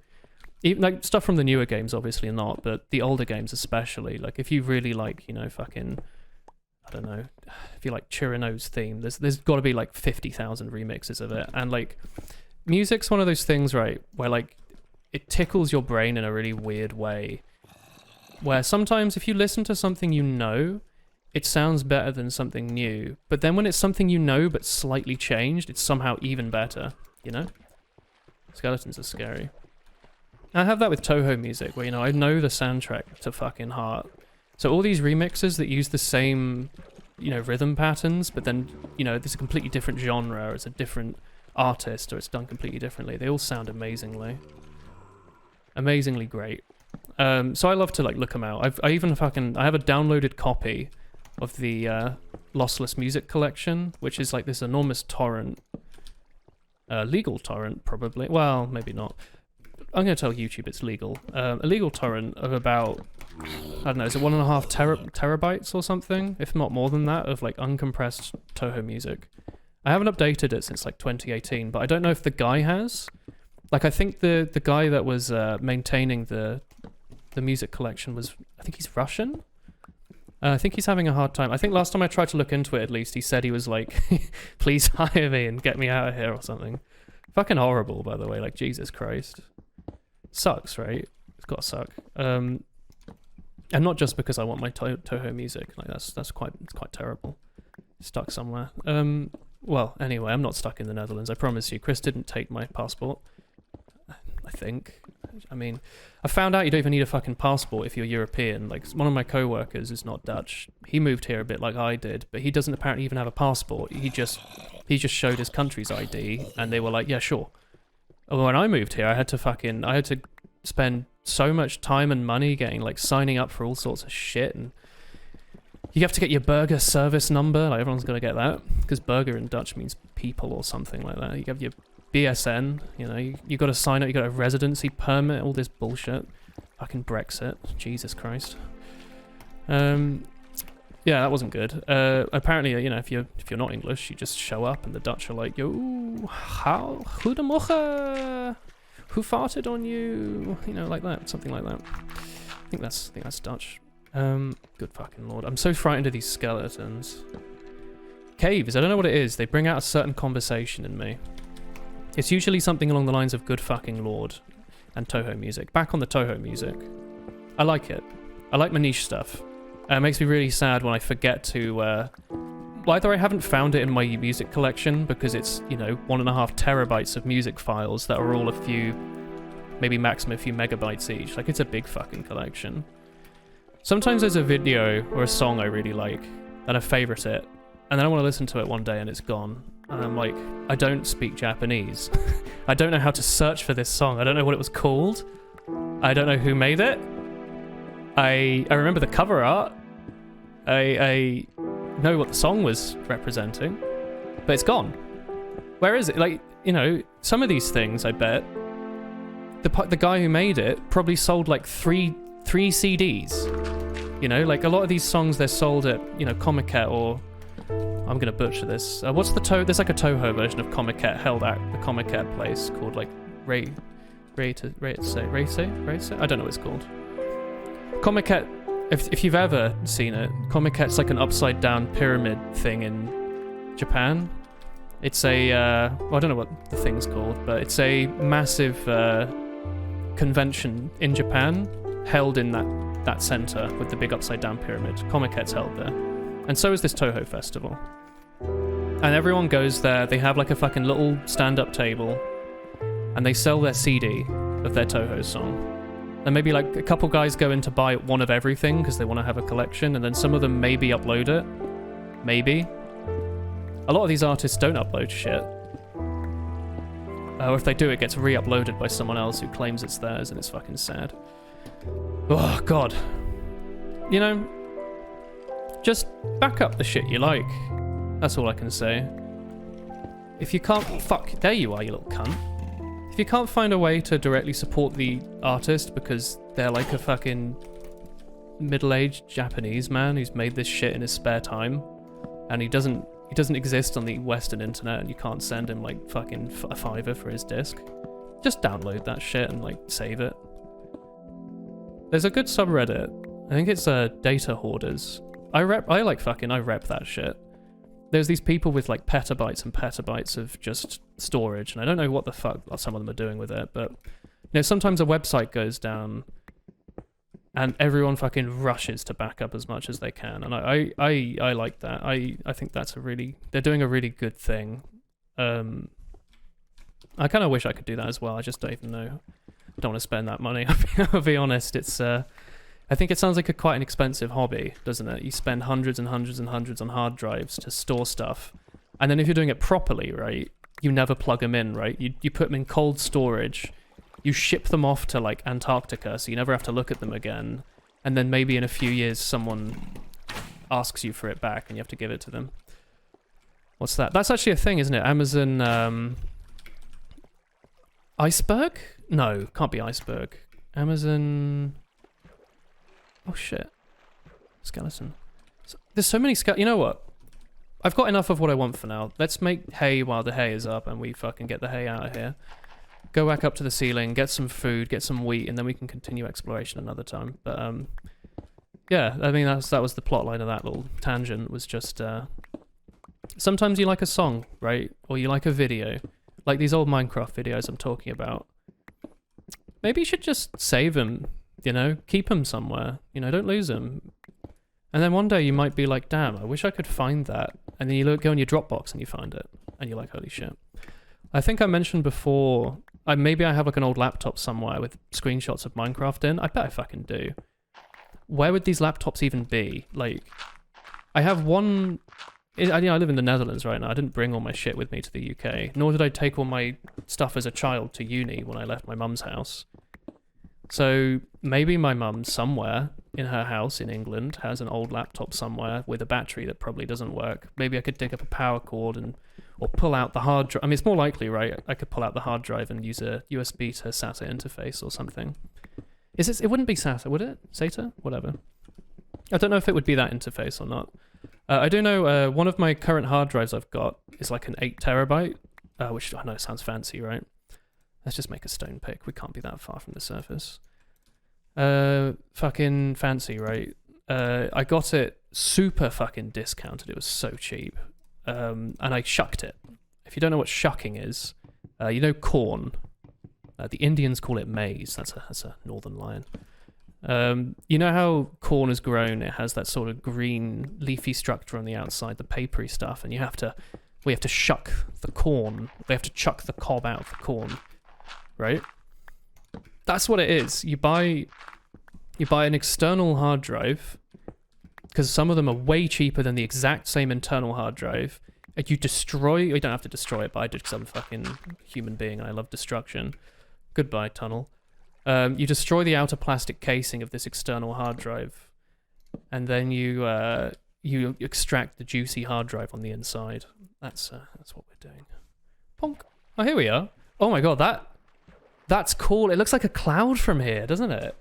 Even like stuff from the newer games, obviously not, but the older games especially. Like if you really like, you know, fucking, I don't know, if you like Chirino's theme, there's got to be like 50,000 remixes of it. And like, music's one of those things, right, where like it tickles your brain in a really weird way. Where sometimes if you listen to something you know, it sounds better than something new. But then when it's something you know but slightly changed, it's somehow even better, you know? Skeletons are scary. I have that with Touhou music, where, you know, I know the soundtrack to fucking heart. So all these remixes that use the same, you know, rhythm patterns, but then, you know, there's a completely different genre, or it's a different artist, or it's done completely differently. They all sound amazingly great. So I love to like look them out. I have a downloaded copy of the Lossless Music Collection, which is like this enormous torrent, legal torrent probably. Well, maybe not. I'm going to tell YouTube it's legal. A legal torrent of about, I don't know, is it 1.5 terabytes or something? If not more than that, of like uncompressed Touhou music. I haven't updated it since like 2018, but I don't know if the guy has. Like I think the guy that was maintaining the music collection was, I think he's Russian? I think he's having a hard time. I think last time I tried to look into it, at least, he said he was like, please hire me and get me out of here or something. Fucking horrible, by the way, like, Jesus Christ. Sucks, right? It's gotta suck. And not just because I want my Touhou music, like, it's quite terrible. Stuck somewhere. Well, anyway, I'm not stuck in the Netherlands, I promise you. Chris didn't take my passport. I think. I mean, I found out you don't even need a fucking passport if you're European. Like, one of my co-workers is not Dutch. He moved here a bit like I did, but he doesn't apparently even have a passport. He just showed his country's ID, and they were like, yeah, sure. When I moved here, I had to spend so much time and money signing up for all sorts of shit, and you have to get your burger service number. Like, everyone's got to get that, because burger in Dutch means people or something like that. You have your BSN, you know, you got to sign up, you got a residency permit, all this bullshit. Fucking Brexit, Jesus Christ. Yeah, that wasn't good. Apparently, you know, if you're not English, you just show up and the Dutch are like, yo, how, goedemorgen, who farted on you? You know, like that, something like that. I think that's Dutch. Good fucking lord. I'm so frightened of these skeletons. Caves, I don't know what it is. They bring out a certain conversation in me. It's usually something along the lines of good fucking lord and Touhou music. Back on the Touhou music. I like it. I like my niche stuff. It makes me really sad when I forget to, well, either I haven't found it in my music collection because it's, you know, 1.5 terabytes of music files that are all a few, maybe maximum a few megabytes each. Like, it's a big fucking collection. Sometimes there's a video or a song I really like, and I favorite it, and then I want to listen to it one day and it's gone. And I'm like, I don't speak Japanese. I don't know how to search for this song. I don't know what it was called. I don't know who made it. I remember the cover art. I know what the song was representing, but it's gone. Where is it? Like, you know, some of these things, I bet, the guy who made it probably sold like three CDs. You know, like a lot of these songs, they're sold at, you know, Comiket or... I'm gonna butcher this. What's the There's like a Touhou version of Comiket held at the Comiket place called like Ray. I don't know what it's called. Comiket, if you've ever seen it, Comiket's like an upside down pyramid thing in Japan. It's a, well, I don't know what the thing's called, but it's a massive convention in Japan held in that center with the big upside down pyramid. Comiket's held there. And so is this Touhou festival. And everyone goes there, they have like a fucking little stand-up table, and they sell their CD of their Touhou song. And maybe like a couple guys go in to buy one of everything because they want to have a collection, and then some of them maybe upload it. Maybe. A lot of these artists don't upload shit. Or if they do, it gets re-uploaded by someone else who claims it's theirs, and it's fucking sad. Oh, God. You know, just back up the shit you like. That's all I can say. If you can't... Fuck, there you are, you little cunt. If you can't find a way to directly support the artist because they're like a fucking middle-aged Japanese man who's made this shit in his spare time, and he doesn't exist on the Western internet, and you can't send him like fucking a $5 for his disc, just download that shit and like save it. There's a good subreddit. I think it's Data Hoarders. I rep that shit. There's these people with like petabytes and petabytes of just storage, and I don't know what the fuck some of them are doing with it, but you know, sometimes a website goes down and everyone fucking rushes to back up as much as they can, and I like that. I think that's they're doing a really good thing. I kind of wish I could do that as well. I just don't even know. I don't want to spend that money. I'll be honest. It's I think it sounds like quite an expensive hobby, doesn't it? You spend hundreds and hundreds and hundreds on hard drives to store stuff. And then if you're doing it properly, right, you never plug them in, right? You put them in cold storage, you ship them off to like Antarctica, so you never have to look at them again. And then maybe in a few years, someone asks you for it back and you have to give it to them. What's that? That's actually a thing, isn't it? Amazon, iceberg? No, can't be iceberg. Amazon... Oh shit. Skeleton. There's so many You know what? I've got enough of what I want for now. Let's make hay while the hay is up and we fucking get the hay out of here. Go back up to the ceiling, get some food, get some wheat, and then we can continue exploration another time. But yeah, I mean that was the plot line of that little tangent, was just sometimes you like a song, right? Or you like a video. Like these old Minecraft videos I'm talking about. Maybe you should just save them. You know, keep them somewhere. You know, don't lose them. And then one day you might be like, damn, I wish I could find that. And then you go in your Dropbox and you find it. And you're like, holy shit. I think I mentioned before, maybe I have like an old laptop somewhere with screenshots of Minecraft in. I bet I fucking do. Where would these laptops even be? Like, I have one... I live in the Netherlands right now. I didn't bring all my shit with me to the UK. Nor did I take all my stuff as a child to uni when I left my mum's house. So maybe my mum somewhere in her house in England has an old laptop somewhere with a battery that probably doesn't work. Maybe I could dig up a power cord or pull out the hard drive. I mean, it's more likely, right? I could pull out the hard drive and use a USB to SATA interface or something. It wouldn't be SATA, would it? SATA? Whatever. I don't know if it would be that interface or not. I do know one of my current hard drives I've got is like an 8 terabyte, which I know sounds fancy, right? Let's just make a stone pick. We can't be that far from the surface. Fucking fancy, right? I got it super fucking discounted. It was so cheap. And I shucked it. If you don't know what shucking is, you know corn. The Indians call it maize. That's a northern lion. You know how corn is grown? It has that sort of green leafy structure on the outside, the papery stuff, and we have to shuck the corn. We have to chuck the cob out of the corn, right? That's what it is. You buy an external hard drive, because some of them are way cheaper than the exact same internal hard drive. And you don't have to destroy it, but I did because I'm a fucking human being and I love destruction. Goodbye, tunnel. You destroy the outer plastic casing of this external hard drive, and then you extract the juicy hard drive on the inside. That's what we're doing. Ponk. Oh, here we are. Oh my god, that's cool. It looks like a cloud from here, doesn't it?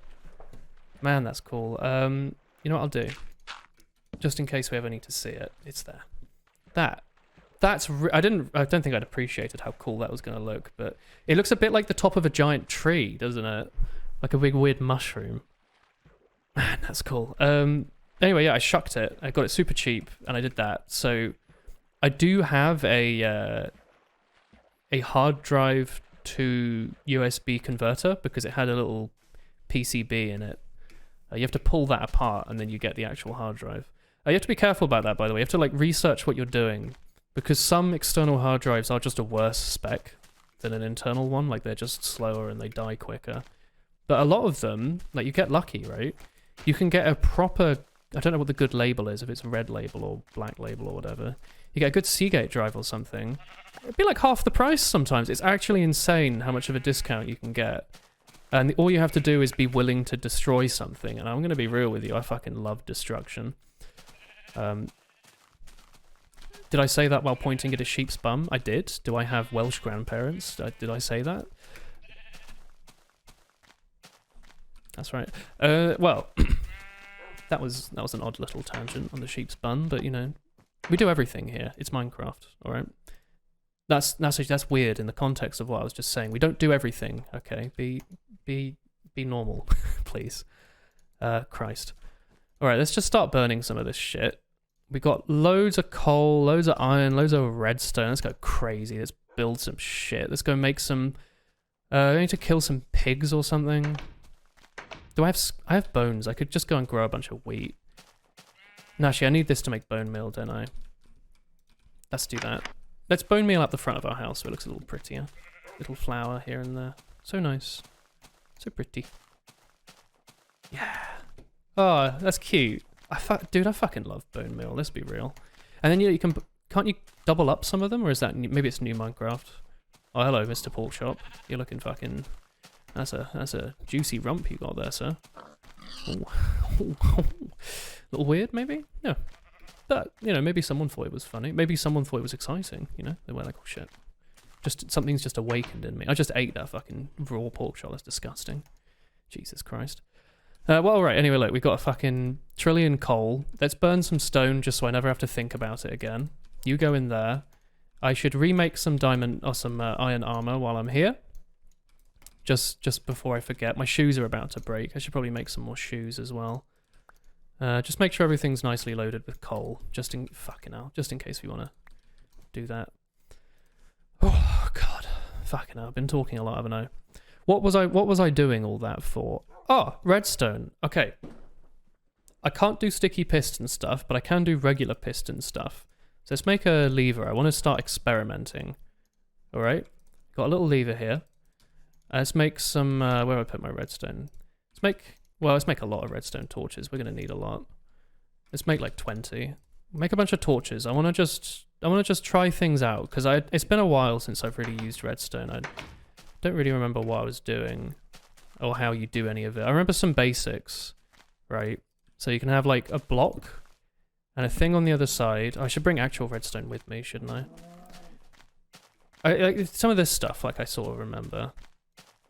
Man, that's cool. You know what I'll do? Just in case we ever need to see it, it's there. I don't think I'd appreciated how cool that was going to look, but it looks a bit like the top of a giant tree, doesn't it? Like a big weird mushroom. Man, that's cool. Anyway, yeah, I shucked it. I got it super cheap, and I did that. So I do have a hard drive to USB converter because it had a little PCB in it. You have to pull that apart, and then you get the actual hard drive. You have to be careful about that, by the way. You have to like research what you're doing, because some external hard drives are just a worse spec than an internal one. Like they're just slower and they die quicker. But a lot of them, like you get lucky, right? You can get a proper, I don't know what the good label is, if it's a red label or black label or whatever. You get a good Seagate drive or something. It'd be like half the price sometimes. It's actually insane how much of a discount you can get. And all you have to do is be willing to destroy something. And I'm going to be real with you, I fucking love destruction. Did I say that while pointing at a sheep's bum? I did. Do I have Welsh grandparents? Did I say that? That's right. Well, that was an odd little tangent on the sheep's bum, but you know, we do everything here. It's Minecraft, all right? That's weird in the context of what I was just saying. We don't do everything, okay? Be normal, please. Christ. All right, let's just start burning some of this shit. We got loads of coal, loads of iron, loads of redstone. Let's go crazy. Let's build some shit. Let's go make some... I need to kill some pigs or something. I have bones. I could just go and grow a bunch of wheat. No, actually, I need this to make bone meal, don't I? Let's do that. Let's bone meal up the front of our house so it looks a little prettier. Little flower here and there. So nice. So pretty. Yeah. Oh, that's cute. Dude, I fucking love bone meal. Let's be real. And then you can't you double up some of them, or is that maybe it's new Minecraft? Oh, hello, Mr. Porkchop. You're looking fucking. That's a juicy rump you got there, sir. Little weird, maybe. No, but you know, maybe someone thought it was funny. Maybe someone thought it was exciting. You know, they were like, oh shit. Something's just awakened in me. I just ate that fucking raw pork chop. That's disgusting. Jesus Christ. Well, alright, anyway, look, we've got a fucking trillion coal. Let's burn some stone just so I never have to think about it again. You go in there. I should remake some diamond or some iron armor while I'm here. Just before I forget. My shoes are about to break. I should probably make some more shoes as well. Just make sure everything's nicely loaded with coal. Just in case we want to do that. Oh, God. Fucking hell, I've been talking a lot, haven't I? What was I doing all that for? Oh, redstone. Okay. I can't do sticky piston stuff, but I can do regular piston stuff. So let's make a lever. I want to start experimenting. All right. Got a little lever here. Let's make some. Where do I put my redstone? Let's make a lot of redstone torches. We're gonna need a lot. Let's make like 20. Make a bunch of torches. I want to just try things out because it's been a while since I've really used redstone. I don't really remember what I was doing or how you do any of it. I remember some basics, right? So you can have like a block and a thing on the other side. I should bring actual redstone with me, shouldn't I? Like some of this stuff, like I sort of remember.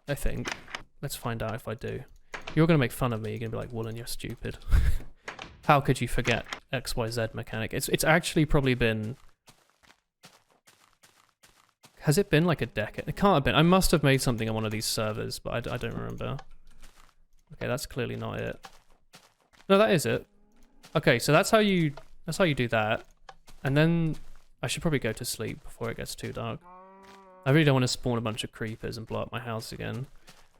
I think. Let's find out if I do. You're gonna make fun of me. You're gonna be like, Woolen, you're stupid. How could you forget XYZ mechanic? It's actually probably been... Has it been like a decade? It can't have been. I must have made something on one of these servers, but I don't remember. Okay, that's clearly not it. No, that is it. Okay, so that's how you do that. And then I should probably go to sleep before it gets too dark. I really don't want to spawn a bunch of creepers and blow up my house again.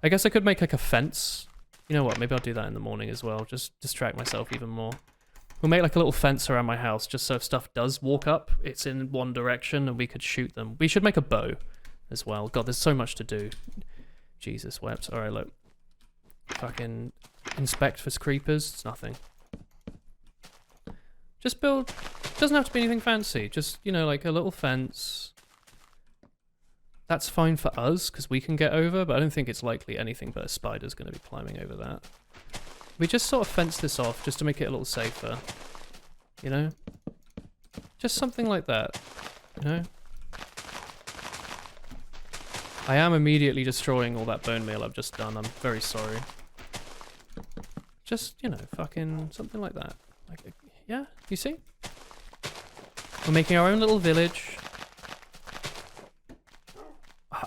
I guess I could make like a fence. You know what, maybe I'll do that in the morning as well. Just distract myself even more. We'll make like a little fence around my house just so if stuff does walk up, it's in one direction and we could shoot them. We should make a bow as well. God, there's so much to do. Jesus wept. Alright, look. Fucking inspect for creepers. It's nothing. Just build... Doesn't have to be anything fancy. Just, you know, like a little fence. That's fine for us because we can get over, but I don't think it's likely anything but a spider's going to be climbing over that. We just sort of fence this off just to make it a little safer. You know? Just something like that. You know? I am immediately destroying all that bone meal I've just done. I'm very sorry. Just, you know, fucking something like that. Like, yeah, you see? We're making our own little village.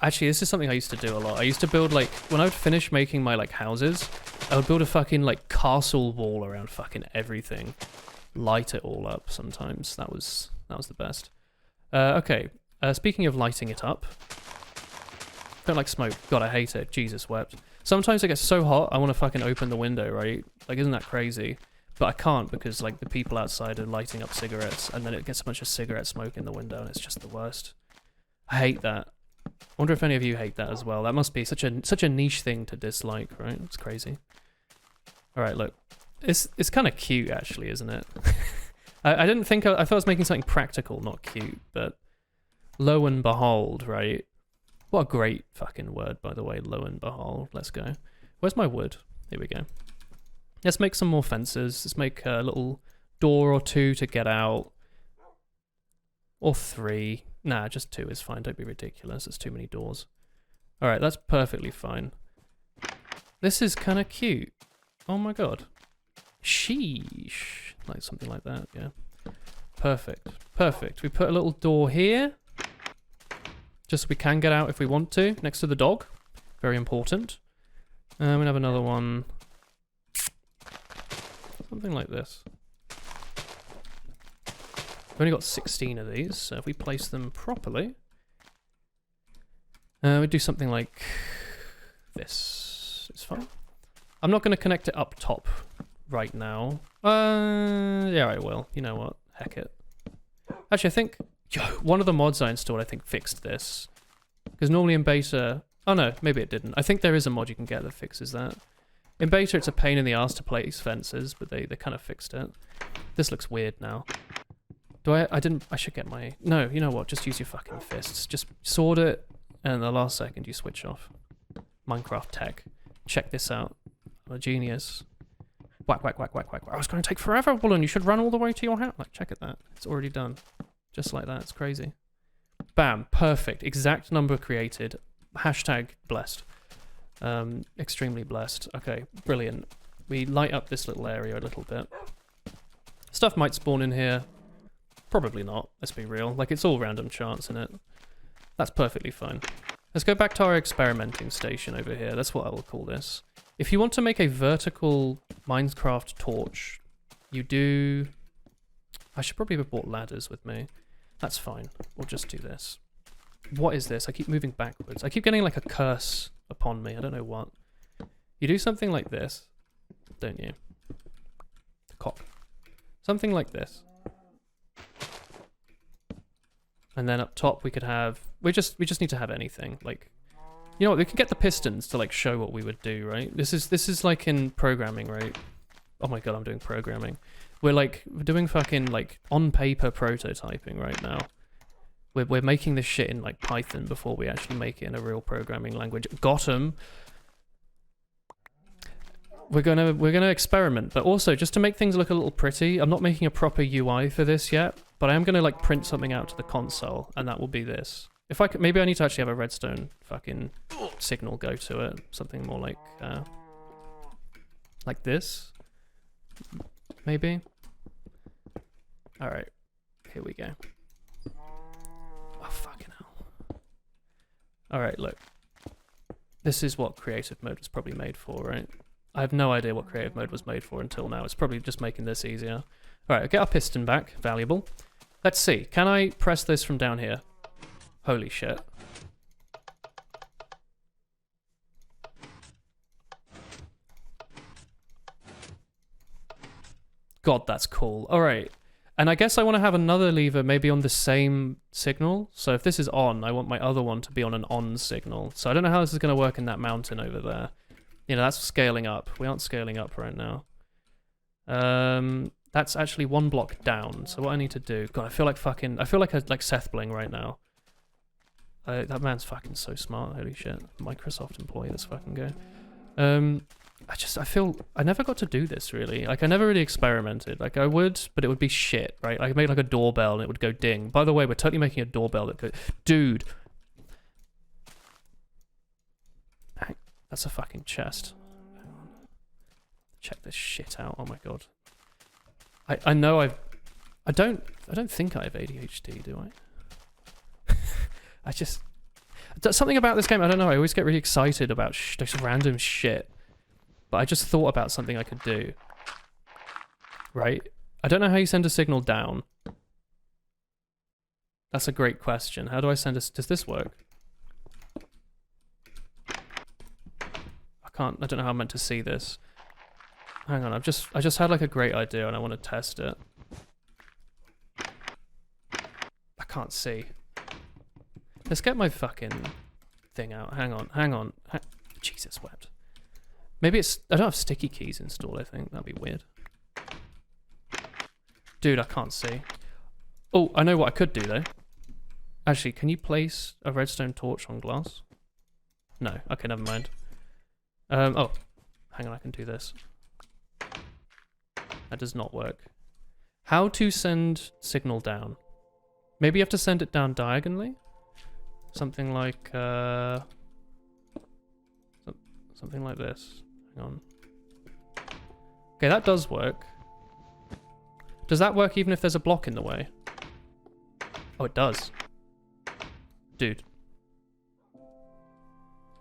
Actually, this is something I used to do a lot. I used to build, like, when I would finish making my, like, houses, I would build a fucking, like, castle wall around fucking everything. Light it all up sometimes. That was the best. Okay. Speaking of lighting it up. Don't like smoke. God, I hate it. Jesus wept. Sometimes it gets so hot, I want to fucking open the window, right? Like, isn't that crazy? But I can't because, like, the people outside are lighting up cigarettes, and then it gets a bunch of cigarette smoke in the window, and it's just the worst. I hate that. I wonder if any of you hate that as well. That must be such a niche thing to dislike, right? It's crazy. Alright, look. It's kind of cute, actually, isn't it? I didn't think... I thought I was making something practical, not cute, but... Lo and behold, right? What a great fucking word, by the way. Lo and behold. Let's go. Where's my wood? Here we go. Let's make some more fences. Let's make a little door or two to get out. Or 3. Nah, just 2 is fine. Don't be ridiculous. There's too many doors. Alright, that's perfectly fine. This is kind of cute. Oh my god. Sheesh. Like something like that, yeah. Perfect. Perfect. We put a little door here. Just so we can get out if we want to. Next to the dog. Very important. We'll have another one. Something like this. We've only got 16 of these, so if we place them properly, we'd do something like this. It's fine. I'm not going to connect it up top right now. Yeah, I will. You know what? Heck it. Actually, I think... Yo, one of the mods I installed, I think, fixed this. Because normally in beta... Oh no, maybe it didn't. I think there is a mod you can get that fixes that. In beta, it's a pain in the ass to place fences, but they kind of fixed it. This looks weird now. Do I should get my... No, you know what? Just use your fucking fists. Just sword it, and the last second you switch off. Minecraft tech. Check this out. I'm a genius. Whack, whack, whack, whack, whack. Oh, it's going to take forever, Woolen. You should run all the way to your house. Like, check at that. It's already done. Just like that. It's crazy. Bam. Perfect. Exact number created. Hashtag blessed. Extremely blessed. Okay, brilliant. We light up this little area a little bit. Stuff might spawn in here. Probably not, let's be real. Like, it's all random chance, isn't it? That's perfectly fine. Let's go back to our experimenting station over here. That's what I will call this. If you want to make a vertical Minecraft torch, you do... I should probably have brought ladders with me. That's fine. We'll just do this. What is this? I keep moving backwards. I keep getting like a curse upon me. I don't know what. You do something like this, don't you? Cock. Something like this. And then up top we could have... We just need to have anything. Like, you know what? We can get the pistons to like show what we would do, right? This is like in programming, right? Oh my god, I'm doing programming. We're doing fucking like on paper prototyping right now. We're making this shit in like Python before we actually make it in a real programming language. Got 'em. We're gonna experiment, but also just to make things look a little pretty. I'm not making a proper UI for this yet, but I am gonna like print something out to the console, and that will be this. If I could, maybe I need to actually have a redstone fucking signal go to it. Something more like this. maybe? Alright, here we go. Oh, fucking hell. Alright, look. This is what creative mode was probably made for, right? I have no idea what creative mode was made for until now. It's probably just making this easier. Alright, get our piston back. Valuable. Let's see. Can I press this from down here? Holy shit. God, that's cool. Alright. And I guess I want to have another lever maybe on the same signal. So if this is on, I want my other one to be on an on signal. So I don't know how this is going to work in that mountain over there. You know, that's scaling up. We aren't scaling up right now. That's actually one block down. So what I need to do... God, I feel like Seth Bling right now. That man's fucking so smart. Holy shit. Microsoft employee, this fucking guy. I never got to do this, really. Like, I never really experimented. Like, I would, but it would be shit, right? I could make, like, a doorbell and it would go ding. By the way, we're totally making a doorbell that goes... Dude! That's a fucking chest. Hang on. Check this shit out. Oh my god. I know I don't think I have ADHD, do I? Something about this game, I don't know, I always get really excited about just random shit. But I just thought about something I could do. Right? I don't know how you send a signal down. That's a great question. How do I send a... Does this work? I don't know how I'm meant to see this. Hang on, I just had like a great idea and I want to test it. I can't see. Let's get my fucking thing out. Hang on. Jesus wept. Maybe it's... I don't have sticky keys installed, I think. That'd be weird. Dude, I can't see. Oh, I know what I could do, though. Actually, can you place a redstone torch on glass? No. Okay, never mind. Oh. Hang on, I can do this. That does not work. How to send signal down? Maybe you have to send it down diagonally? Something like... something like this. Hang on. Okay, that does work. Does that work even if there's a block in the way? Oh, it does. Dude.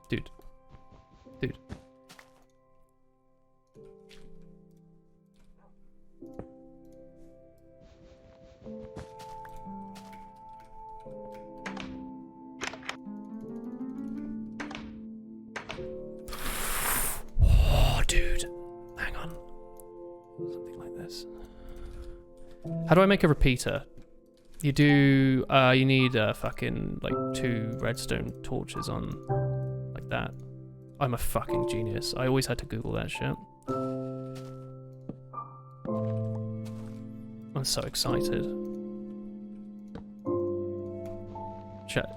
Dude. Dude. Dude, hang on. Something like this. How do I make a repeater? You do, you need fucking, like, 2 redstone torches on, like that. I'm a fucking genius. I always had to Google that shit. I'm so excited. Chat?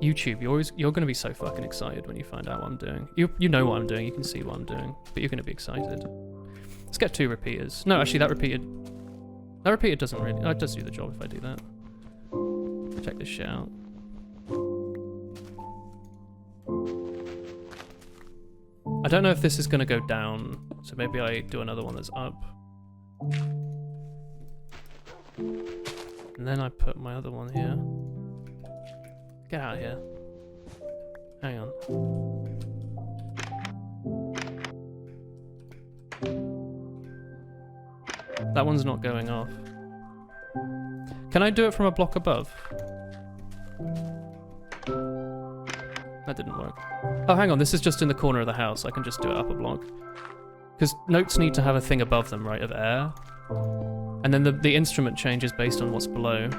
YouTube, you're gonna be so fucking excited when you find out what I'm doing. You know what I'm doing, you can see what I'm doing, but you're gonna be excited. Let's get 2 repeaters. No, actually that repeater doesn't really... Oh, it does do the job if I do that. Check this shit out. I don't know if this is gonna go down, so maybe I do another one that's up. And then I put my other one here. Get out of here. Hang on. That one's not going off. Can I do it from a block above? That didn't work. Oh, hang on. This is just in the corner of the house. I can just do it up a block. Because notes need to have a thing above them, right, of air. And then the instrument changes based on what's below.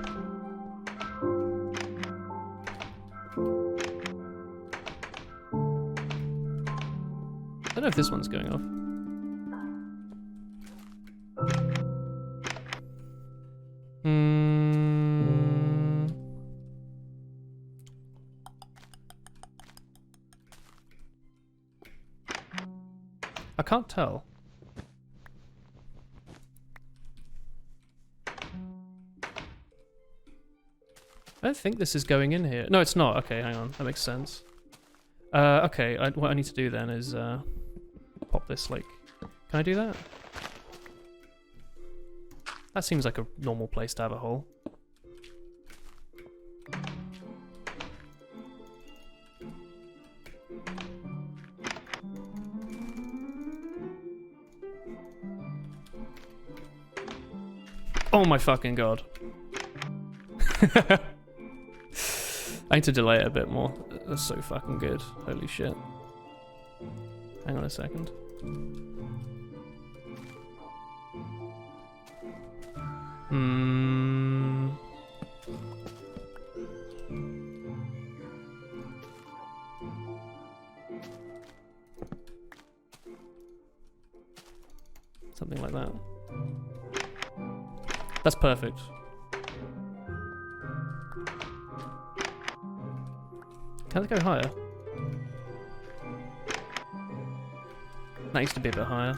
I don't know if this one's going off. I can't tell. I don't think this is going in here. No, it's not. Okay, hang on. That makes sense. Okay, what I need to do then is pop this, like... Can I do that? That seems like a normal place to have a hole. Oh my fucking god. I need to delay it a bit more. That's so fucking good. Holy shit. Hang on a second. Something like that. That's perfect. Can it go higher? That used to be a bit higher.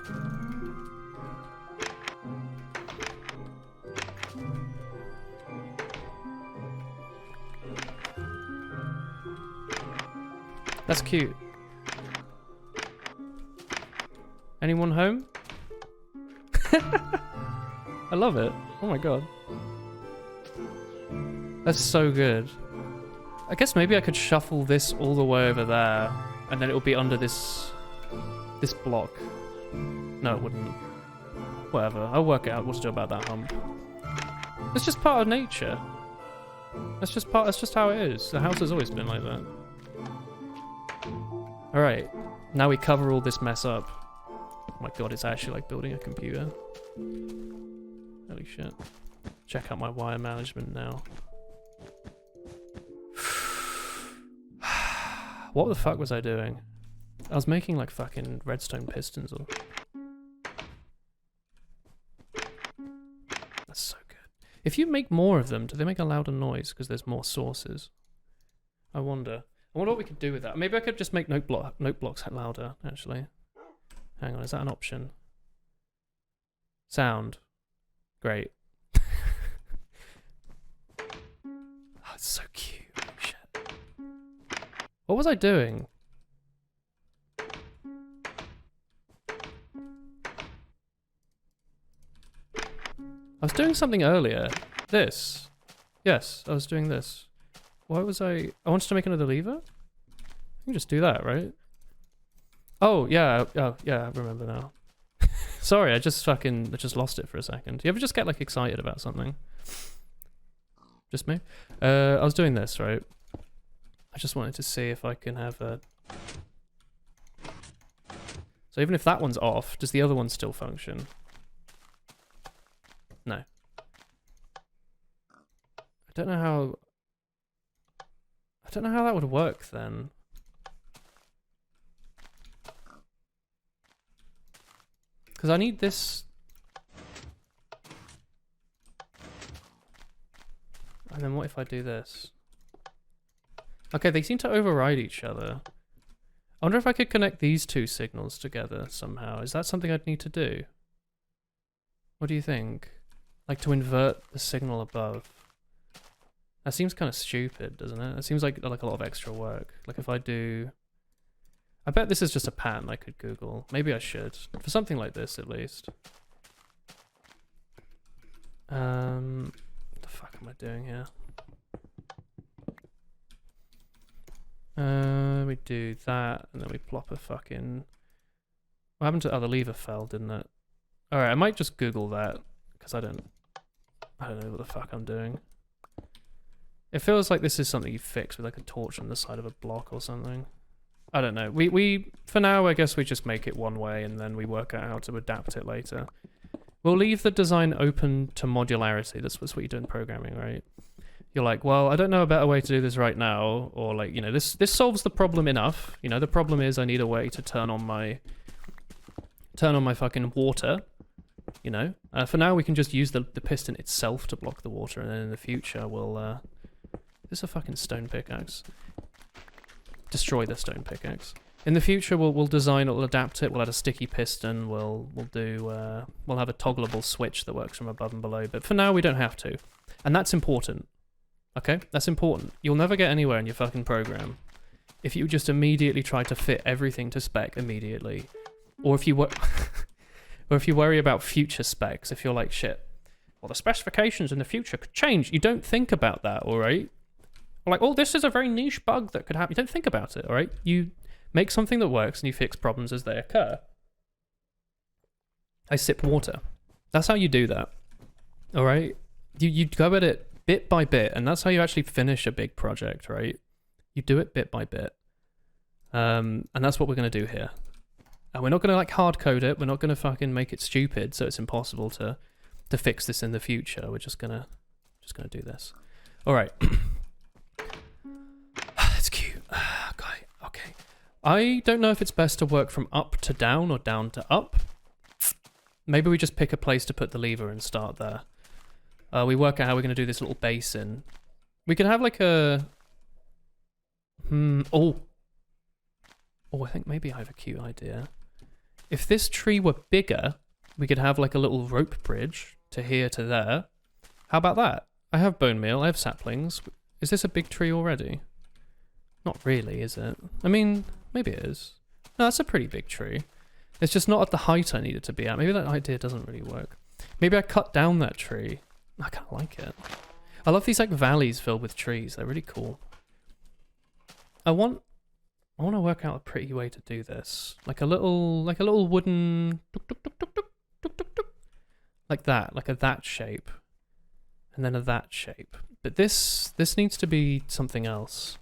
That's cute. Anyone home? I love it. Oh my god. That's so good. I guess maybe I could shuffle this all the way over there, and then it will be under this block. No, it wouldn't. Whatever. I'll work it out what to do about that hump. It's just part of nature. That's just how it is. The house has always been like that. Alright. Now we cover all this mess up. Oh my god, it's actually like building a computer. Holy shit. Check out my wire management now. What the fuck was I doing? I was making like fucking redstone pistons or... That's so good. If you make more of them, do they make a louder noise because there's more sources? I wonder what we could do with that. Maybe I could just make note blocks louder, actually. Hang on, is that an option? Sound. Great. Oh, it's so cute. Oh, shit. What was I doing? I was doing something earlier. This. Yes, I was doing this. Why was I wanted to make another lever? I can just do that, right? Oh, yeah. Oh, yeah, I remember now. Sorry, I just lost it for a second. You ever just get like excited about something? Just me? I was doing this, right? I just wanted to see if I can have a... So even if that one's off, does the other one still function? No. I don't know how that would work then. Because I need this... And then what if I do this? Okay, they seem to override each other. I wonder if I could connect these two signals together somehow. Is that something I'd need to do? What do you think? Like to invert the signal above. That seems kind of stupid, doesn't it? It seems like a lot of extra work. Like if I do... I bet this is just a pattern I could Google. Maybe I should. For something like this, at least. What the fuck am I doing here? We do that, and then we plop a fucking... What happened to... Oh, the lever fell, didn't it? Alright, I might just Google that, because I don't know what the fuck I'm doing. It feels like this is something you fix with like a torch on the side of a block or something. I don't know. We for now, I guess we just make it one way and then we work out how to adapt it later. We'll leave the design open to modularity. That's what you do in programming, right? You're like, well, I don't know a better way to do this right now, or like, you know, this solves the problem enough. You know, the problem is I need a way to turn on my fucking water. You know, for now we can just use the piston itself to block the water, and then in the future we'll this is a fucking stone pickaxe. Destroy the stone pickaxe. In the future we'll design it, we'll adapt it, we'll add a sticky piston, we'll have a toggleable switch that works from above and below, but for now we don't have to. And that's important. Okay? That's important. You'll never get anywhere in your fucking program if you just immediately try to fit everything to spec immediately. Or if you or if you worry about future specs, if you're like, shit, well, the specifications in the future could change. You don't think about that, all right? Like, oh, this is a very niche bug that could happen. You don't think about it, all right? You make something that works and you fix problems as they occur. I sip water. That's how you do that, all right? You go at it bit by bit, and that's how you actually finish a big project, right? You do it bit by bit. And that's what we're going to do here. And we're not going to like hard code it. We're not going to fucking make it stupid so it's impossible to fix this in the future. We're just gonna do this. All right. It's cute. Okay. I don't know if it's best to work from up to down or down to up. Maybe we just pick a place to put the lever and start there. We work out how we're going to do this little basin. We could have like a... Oh, I think maybe I have a cute idea. If this tree were bigger, we could have like a little rope bridge to here to there. How about that? I have bone meal, I have saplings. Is this a big tree already? Not really, is it? I mean, maybe it is. No, that's a pretty big tree. It's just not at the height I need it to be at. Maybe that idea doesn't really work. Maybe I cut down that tree. I kind of like it. I love these like valleys filled with trees. They're really cool. I want to work out a pretty way to do this. Like a little wooden like that, like a that shape. And then a that shape. But this needs to be something else.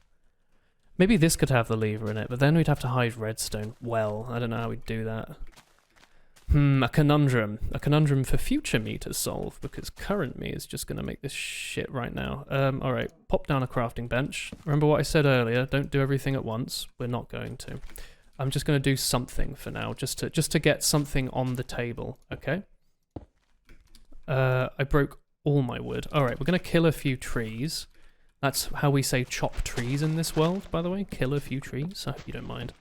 Maybe this could have the lever in it, but then we'd have to hide redstone. Well, I don't know how we'd do that. A conundrum. A conundrum for future me to solve, because current me is just going to make this shit right now. Alright, pop down a crafting bench. Remember what I said earlier, don't do everything at once. We're not going to. I'm just going to do something for now, just to get something on the table, okay? I broke all my wood. Alright, we're going to kill a few trees. That's how we say chop trees in this world, by the way. Kill a few trees. I hope you don't mind.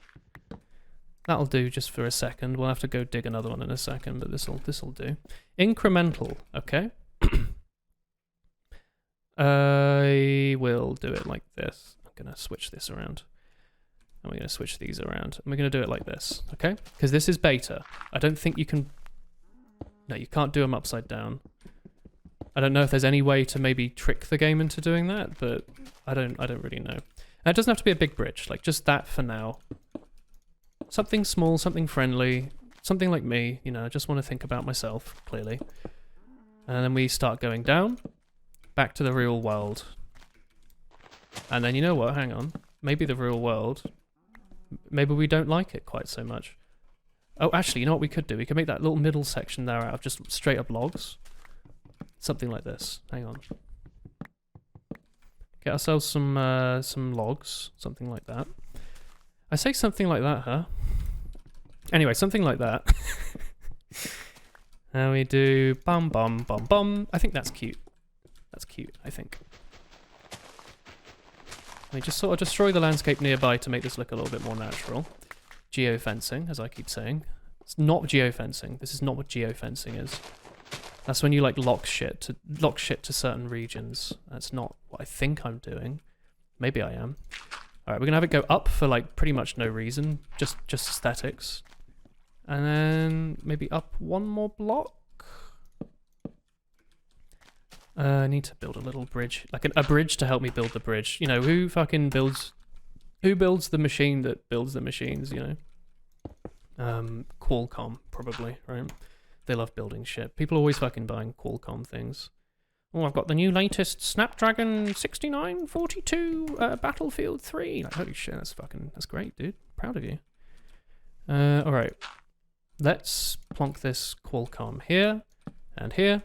That'll do just for a second. We'll have to go dig another one in a second, but this'll do. Incremental, okay? I will do it like this. I'm gonna switch this around. And we're gonna switch these around. And we're gonna do it like this, okay? Because this is beta. I don't think you can... No, you can't do them upside down. I don't know if there's any way to maybe trick the game into doing that, but I don't really know. And it doesn't have to be a big bridge, like just that for now. Something small, something friendly, something like me, you know, I just want to think about myself, clearly. And then we start going down, back to the real world. And then you know what, hang on, maybe the real world, maybe we don't like it quite so much. Oh, actually, you know what we could do? We could make that little middle section there out of just straight up logs. Something like this. Hang on. Get ourselves some logs. Something like that. I say something like that, huh? Anyway, something like that. And we do bum bum bum bum. I think that's cute. That's cute, I think. We just sort of destroy the landscape nearby to make this look a little bit more natural. Geofencing, as I keep saying. It's not geofencing. This is not what geofencing is. That's when you like lock shit to certain regions. That's not what I think I'm doing. Maybe I am. Alright, we're gonna have it go up for like pretty much no reason. Just aesthetics. And then maybe up one more block. I need to build a little bridge. Like a bridge to help me build the bridge. You know, who builds the machine that builds the machines, you know? Qualcomm, probably, right? They love building shit. People are always fucking buying Qualcomm things. Oh, I've got the new latest Snapdragon 6942 Battlefield 3. Like, holy shit, that's great, dude. Proud of you. Alright. Let's plonk this Qualcomm here and here.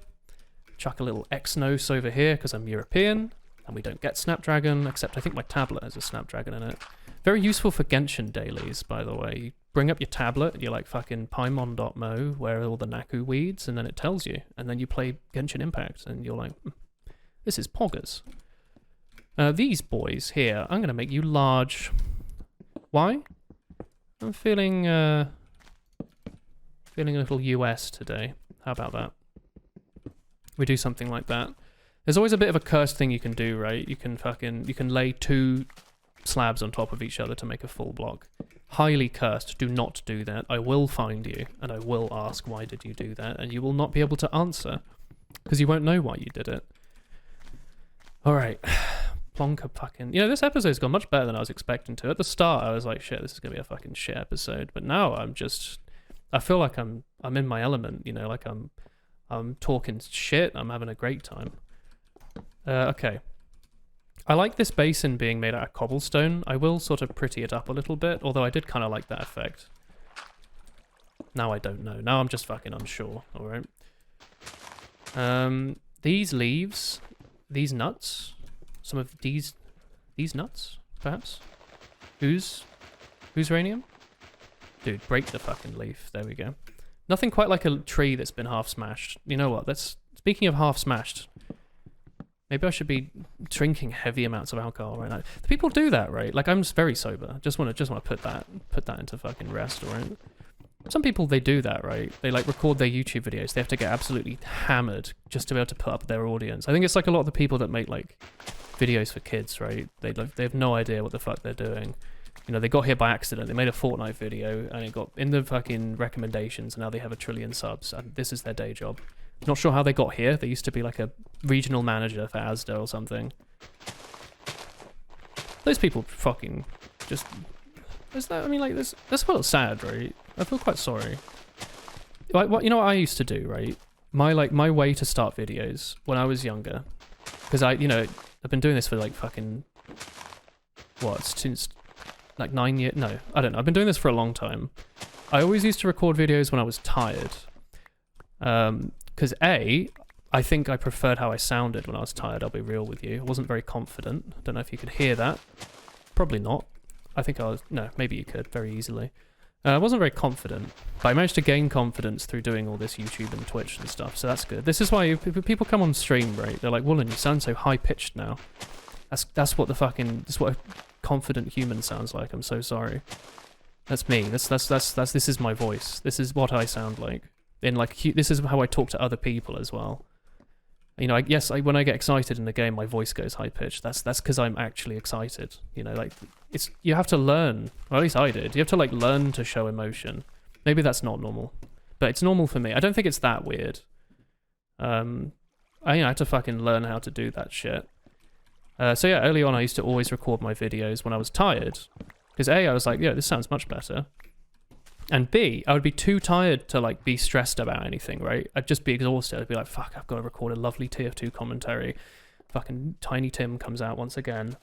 Chuck a little Exynos over here because I'm European and we don't get Snapdragon, except I think my tablet has a Snapdragon in it. Very useful for Genshin dailies, by the way. You bring up your tablet, you're like fucking Paimon.mo, where are all the Naku weeds, and then it tells you. And then you play Genshin Impact, and you're like, this is poggers. These boys here, I'm going to make you large. Why? I'm feeling a little US today. How about that? We do something like that. There's always a bit of a cursed thing you can do, right? You can lay two slabs on top of each other to make a full block. Highly cursed. Do not do that. I will find you, and I will ask, why did you do that? And you will not be able to answer. Because you won't know why you did it. Alright. Plonker fucking... You know, this episode's gone much better than I was expecting to. At the start, I was like, shit, this is going to be a fucking shit episode. But now I'm just... I feel like I'm in my element, you know, like I'm talking shit, I'm having a great time. Okay. I like this basin being made out of cobblestone. I will sort of pretty it up a little bit, although I did kind of like that effect. Now I don't know. Now I'm just fucking unsure, alright? These leaves, these nuts, some of these nuts, perhaps? Whose ranium? Dude, break the fucking leaf. There we go. Nothing quite like a tree that's been half smashed. You know what? Speaking of half smashed, maybe I should be drinking heavy amounts of alcohol right now. People do that, right? Like, I'm just very sober. Just want to put that into fucking rest, alright? Some people, they do that, right? They like record their YouTube videos. They have to get absolutely hammered just to be able to put up their audience. I think it's like a lot of the people that make like videos for kids, right? They have no idea what the fuck they're doing. You know, they got here by accident. They made a Fortnite video and it got in the fucking recommendations, and now they have 1 trillion subs, and this is their day job. Not sure how they got here. They used to be like a regional manager for Asda or something. Those people fucking just... Is that, I mean, like, that's a little sad, right? I feel quite sorry. Like, what, you know what I used to do, right? My way to start videos when I was younger, because I've been doing this for like fucking, what, since like 9 years? No, I don't know. I've been doing this for a long time. I always used to record videos when I was tired. Because I think I preferred how I sounded when I was tired, I'll be real with you. I wasn't very confident. I don't know if you could hear that. Probably not. I think I was... No, maybe you could very easily. I wasn't very confident, but I managed to gain confidence through doing all this YouTube and Twitch and stuff, so that's good. This is why people come on stream, right? They're like, Woolen, you sound so high-pitched now. That's what a confident human sounds like. I'm so sorry. That's me. This is my voice. This is what I sound like. This is how I talk to other people as well. You know, when I get excited in the game, my voice goes high pitched. That's because I'm actually excited. You know, like you have to learn. Or at least I did. You have to like learn to show emotion. Maybe that's not normal, but it's normal for me. I don't think it's that weird. I had to fucking learn how to do that shit. So yeah, early on I used to always record my videos when I was tired, because A, I was like, yeah, this sounds much better. And B, I would be too tired to like be stressed about anything, right? I'd just be exhausted. I'd be like, fuck, I've got to record a lovely TF2 commentary. Fucking Tiny Tim comes out once again.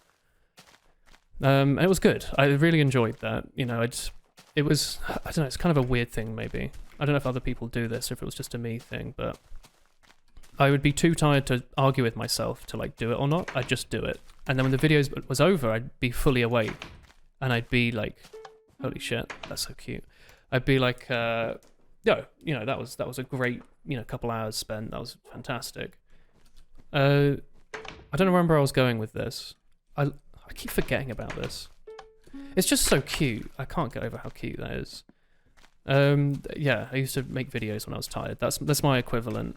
And it was good. I really enjoyed that. You know, it was, I don't know, it's kind of a weird thing maybe. I don't know if other people do this or if it was just a me thing, but I would be too tired to argue with myself to like do it or not. I'd just do it. And then when the video was over, I'd be fully awake. And I'd be like, holy shit, that's so cute. I'd be like, that was a great, couple hours spent. That was fantastic. I don't know where I was going with this. I keep forgetting about this. It's just so cute. I can't get over how cute that is. Yeah, I used to make videos when I was tired. That's my equivalent.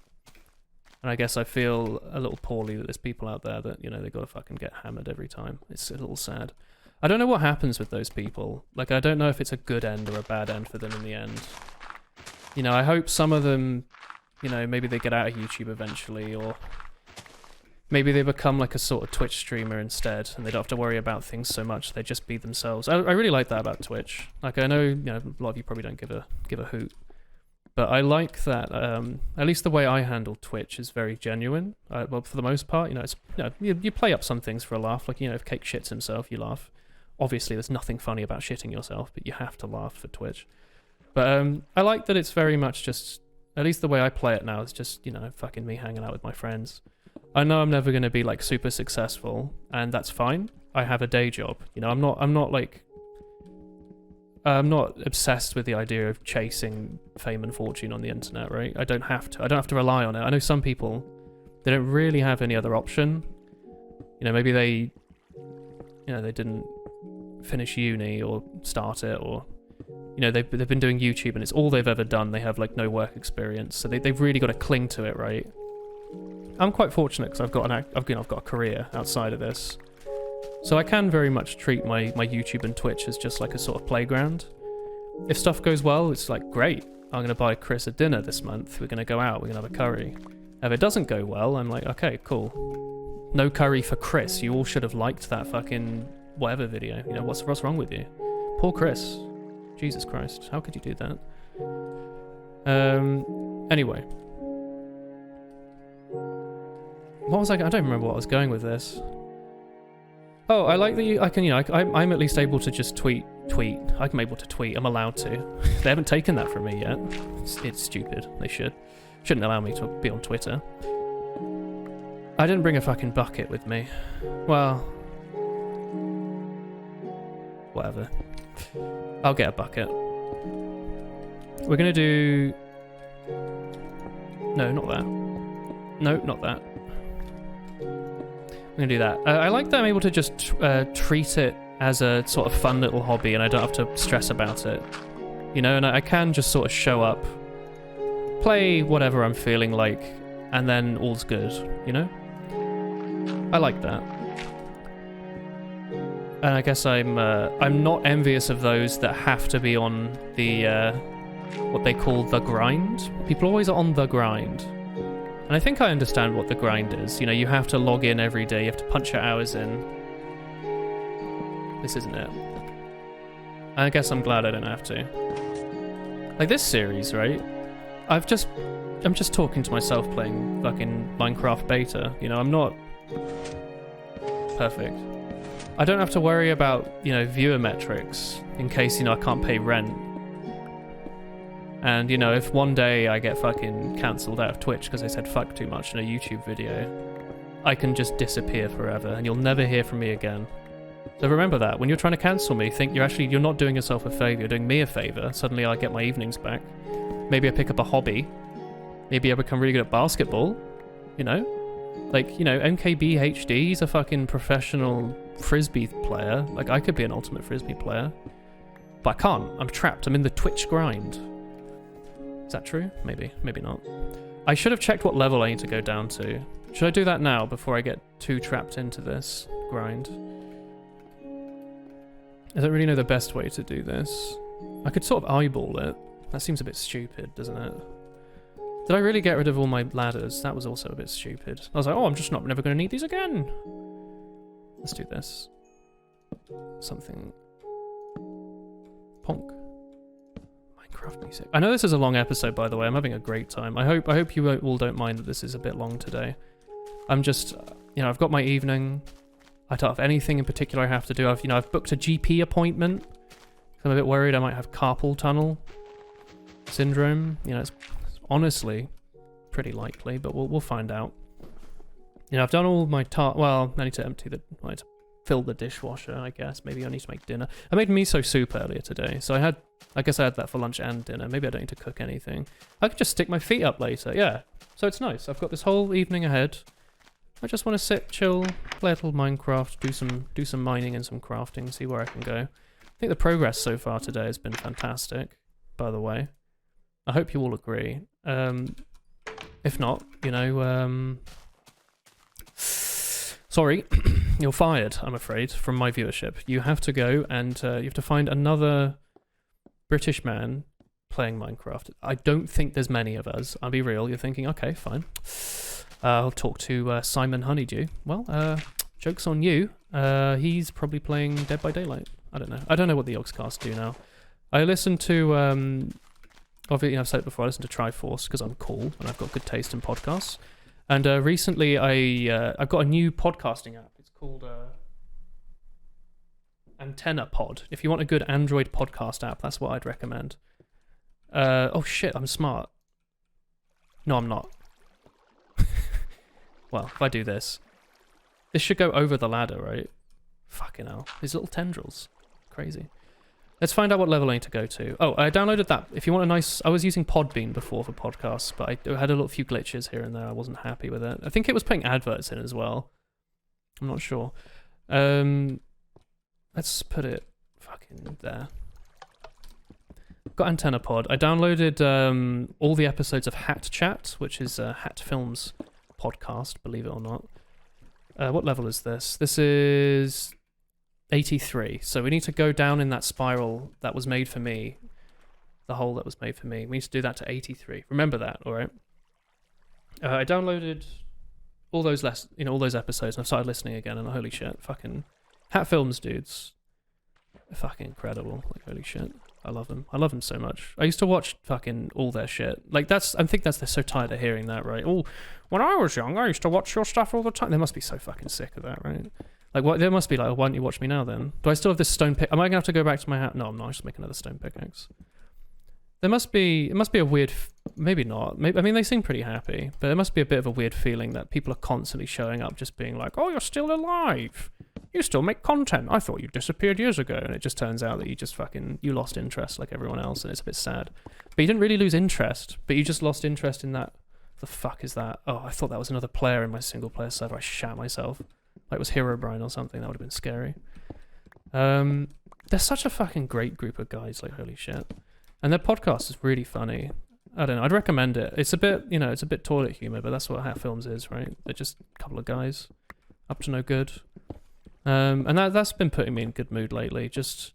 And I guess I feel a little poorly that there's people out there that, they got to fucking get hammered every time. It's a little sad. I don't know what happens with those people. Like, I don't know if it's a good end or a bad end for them in the end. I hope some of them, maybe they get out of YouTube eventually, or maybe they become like a sort of Twitch streamer instead, and they don't have to worry about things so much. They just be themselves. I really like that about Twitch. Like, I know, a lot of you probably don't give a hoot, but I like that. At least the way I handle Twitch is very genuine. Well, for the most part, it's you play up some things for a laugh. Like, if Cake shits himself, you laugh. Obviously, there's nothing funny about shitting yourself, but you have to laugh for Twitch. But I like that it's very much just, at least the way I play it now, is just, fucking me hanging out with my friends. I know I'm never going to be, like, super successful, and that's fine. I have a day job. I'm not obsessed with the idea of chasing fame and fortune on the internet, right? I don't have to. I don't have to rely on it. I know some people, they don't really have any other option. Maybe they didn't finish uni or start it, or they've been doing YouTube and it's all they've ever done. They have like no work experience, so they've really got to cling to it, right? I'm quite fortunate because I've got a career outside of this, so I can very much treat my YouTube and Twitch as just like a sort of playground. If stuff goes well, it's like, great, I'm gonna buy Chris a dinner this month. We're gonna go out. We're gonna have a curry, If it doesn't go well, I'm like, okay, cool. No curry for Chris. You all should have liked that fucking whatever video. You know, what's wrong with you? Poor Chris. Jesus Christ. How could you do that? Anyway. What was I don't remember what I was going with this. Oh, I like that I can, you know, I'm at least able to just tweet. I'm able to tweet. I'm allowed to. They haven't taken that from me yet. It's stupid. They shouldn't allow me to be on Twitter. I didn't bring a fucking bucket with me. Well, whatever. I'll get a bucket. We're gonna do... No, not that. No, not that. I'm gonna do that. I like that I'm able to just treat it as a sort of fun little hobby and I don't have to stress about it. You know, and I can just sort of show up, play whatever I'm feeling like, and then all's good, you know? I like that. And I guess I'm not envious of those that have to be on the, what they call the grind. People always are on the grind. And I think I understand what the grind is. You know, you have to log in every day, you have to punch your hours in. This isn't it. I guess I'm glad I don't have to. Like this series, right? I'm just talking to myself playing fucking Minecraft beta. You know, I'm not perfect. I don't have to worry about, you know, viewer metrics in case, you know, I can't pay rent. And, you know, if one day I get fucking cancelled out of Twitch because I said fuck too much in a YouTube video, I can just disappear forever and you'll never hear from me again. So remember that. When you're trying to cancel me, think you're not doing yourself a favour, you're doing me a favour. Suddenly I get my evenings back. Maybe I pick up a hobby. Maybe I become really good at basketball. You know? Like, you know, MKBHD, he's a fucking professional Frisbee player. Like, I could be an ultimate Frisbee player. But I can't. I'm trapped. I'm in the Twitch grind. Is that true? Maybe. Maybe not. I should have checked what level I need to go down to. Should I do that now before I get too trapped into this grind? I don't really know the best way to do this. I could sort of eyeball it. That seems a bit stupid, doesn't it? Did I really get rid of all my ladders? That was also a bit stupid. I was like, oh, I'm just never going to need these again. Let's do this. Something. Ponk. Minecraft music. I know this is a long episode, by the way. I'm having a great time. I hope you all don't mind that this is a bit long today. I'm just, you know, I've got my evening. I don't have anything in particular I have to do. I've booked a GP appointment. I'm a bit worried I might have carpal tunnel syndrome. You know, it's honestly pretty likely, but we'll find out. You know, I've done all my well, I need to I need to fill the dishwasher, I guess. Maybe I need to make dinner. I made miso soup earlier today, so I guess I had that for lunch and dinner. Maybe I don't need to cook anything. I could just stick my feet up later, yeah. So it's nice. I've got this whole evening ahead. I just want to sit, chill, play a little Minecraft, do some mining and some crafting, see where I can go. I think the progress so far today has been fantastic, by the way. I hope you all agree. If not, you know, sorry, you're fired, I'm afraid, from my viewership. You have to go and you have to find another British man playing Minecraft. I don't think there's many of us. I'll be real. You're thinking, okay, fine. I'll talk to Simon Honeydew. Well, joke's on you. He's probably playing Dead by Daylight. I don't know. I don't know what the Yogscast do now. I listen to, obviously I've said it before, I listen to Triforce because I'm cool and I've got good taste in podcasts. And recently I've got a new podcasting app. It's called Antenna Pod. If you want a good Android podcast app, that's what I'd recommend. Oh shit, I'm smart. No, I'm not. Well, if I do this should go over the ladder, right? Fucking hell. These little tendrils. Crazy. Let's find out what level I need to go to. Oh, I downloaded that. If you want a nice... I was using Podbean before for podcasts, but I had a little few glitches here and there. I wasn't happy with it. I think it was putting adverts in as well. I'm not sure. Let's put it fucking there. Got Antenna Pod. I downloaded all the episodes of Hat Chat, which is Hat Films podcast, believe it or not. What level is this? This is 83. So we need to go down in that spiral that was made for me. The hole that was made for me. We need to do that to 83. Remember that, alright? I downloaded all those all those episodes, and I've started listening again, and holy shit, fucking Hat Films dudes, they're fucking incredible. Like holy shit, I love them. I love them so much. I used to watch fucking all their shit. Like I think they're so tired of hearing that, right? Oh, when I was young, I used to watch your stuff all the time. They must be so fucking sick of that, right? Like what? There must be like, why don't you watch me now then? Do I still have this stone pick? Am I gonna have to go back to my hat? No, I'm not. I just make another stone pickaxe. It must be a weird, maybe not. Maybe, I mean, they seem pretty happy, but it must be a bit of a weird feeling that people are constantly showing up just being like, oh, you're still alive. You still make content. I thought you disappeared years ago. And it just turns out that you lost interest like everyone else, and it's a bit sad. But you didn't really lose interest, but you just lost interest in that. The fuck is that? Oh, I thought that was another player in my single player server. I shat myself. Like it was Herobrine or something. That would have been scary. They're such a fucking great group of guys, like holy shit. And their podcast is really funny. I don't know. I'd recommend it. It's a bit, it's a bit toilet humor, but that's what Hat Films is, right? They're just a couple of guys up to no good. And that's been putting me in good mood lately. Just,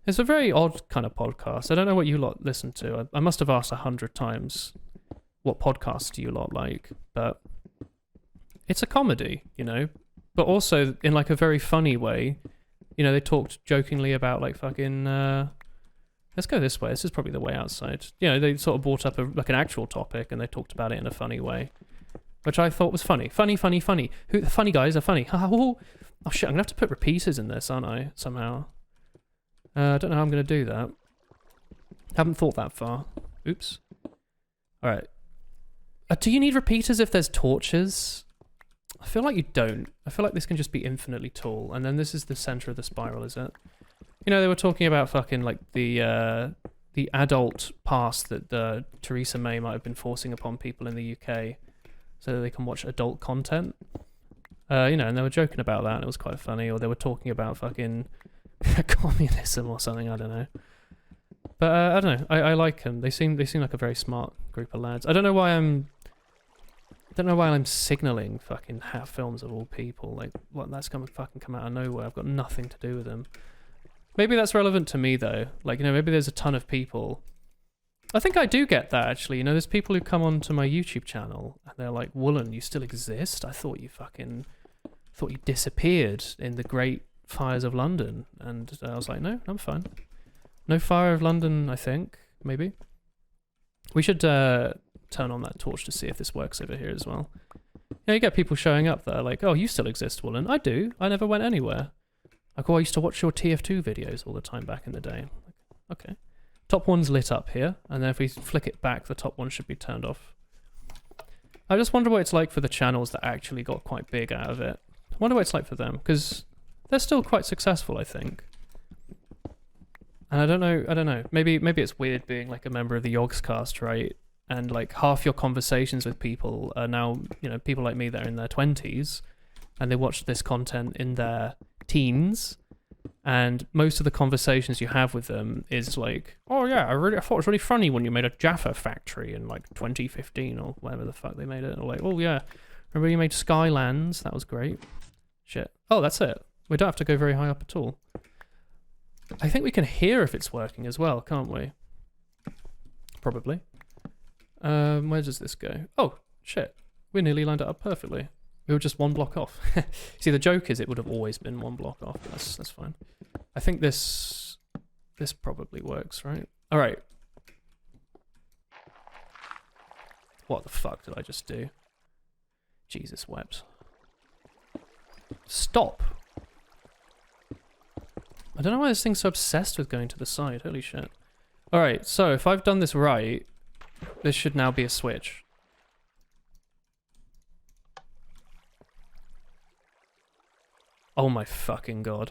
it's a very odd kind of podcast. I don't know what you lot listen to. I must have asked 100 times, what podcasts do you lot like? But it's a comedy, but also in like a very funny way. They talked jokingly about like fucking... Let's go this way. This is probably the way outside. They sort of brought up an actual topic and they talked about it in a funny way, which I thought was funny. Funny. The funny guys are funny. Oh shit, I'm going to have to put repeaters in this, aren't I, somehow? I don't know how I'm going to do that. Haven't thought that far. Oops. Alright. Do you need repeaters if there's torches? I feel like you don't. I feel like this can just be infinitely tall, and then this is the center of the spiral, is it? They were talking about fucking like the adult pass that Theresa May might have been forcing upon people in the UK so that they can watch adult content. And they were joking about that and it was quite funny, or they were talking about fucking communism or something, I don't know. But I don't know, I like them. They seem like a very smart group of lads. I don't know why I'm signaling fucking Hat Films of all people. Like, what, that's come out of nowhere. I've got nothing to do with them. Maybe that's relevant to me though. Like, maybe there's a ton of people. I think I do get that actually. There's people who come onto my YouTube channel and they're like, Woolen, you still exist? I thought you disappeared in the great fires of London. And I was like, no, I'm fine. No fire of London, I think. Maybe. We should turn on that torch to see if this works over here as well. You get people showing up that are like, oh, you still exist, Woolen. I do. I never went anywhere. Like, oh, I used to watch your TF2 videos all the time back in the day. Okay. Top one's lit up here, and then if we flick it back, the top one should be turned off. I just wonder what it's like for the channels that actually got quite big out of it. I wonder what it's like for them, because they're still quite successful, I think. And I don't know. Maybe it's weird being like a member of the Yogscast, right? And like half your conversations with people are now, people like me that are in their 20s, and they watch this content in their teens, and most of the conversations you have with them is like, oh yeah, I thought it was really funny when you made a Jaffa factory in like 2015 or whatever the fuck they made it. Or like, oh yeah, remember you made Skylands? That was great. Shit. Oh, that's it. We don't have to go very high up at all. I think we can hear if it's working as well, can't we? Probably. Where does this go? Oh, shit. We nearly lined it up perfectly. We were just one block off. See, the joke is it would have always been one block off. That's fine. I think this probably works, right? All right. What the fuck did I just do? Jesus wept. Stop. I don't know why this thing's so obsessed with going to the side. Holy shit. All right, so if I've done this right, this should now be a switch. Oh my fucking god.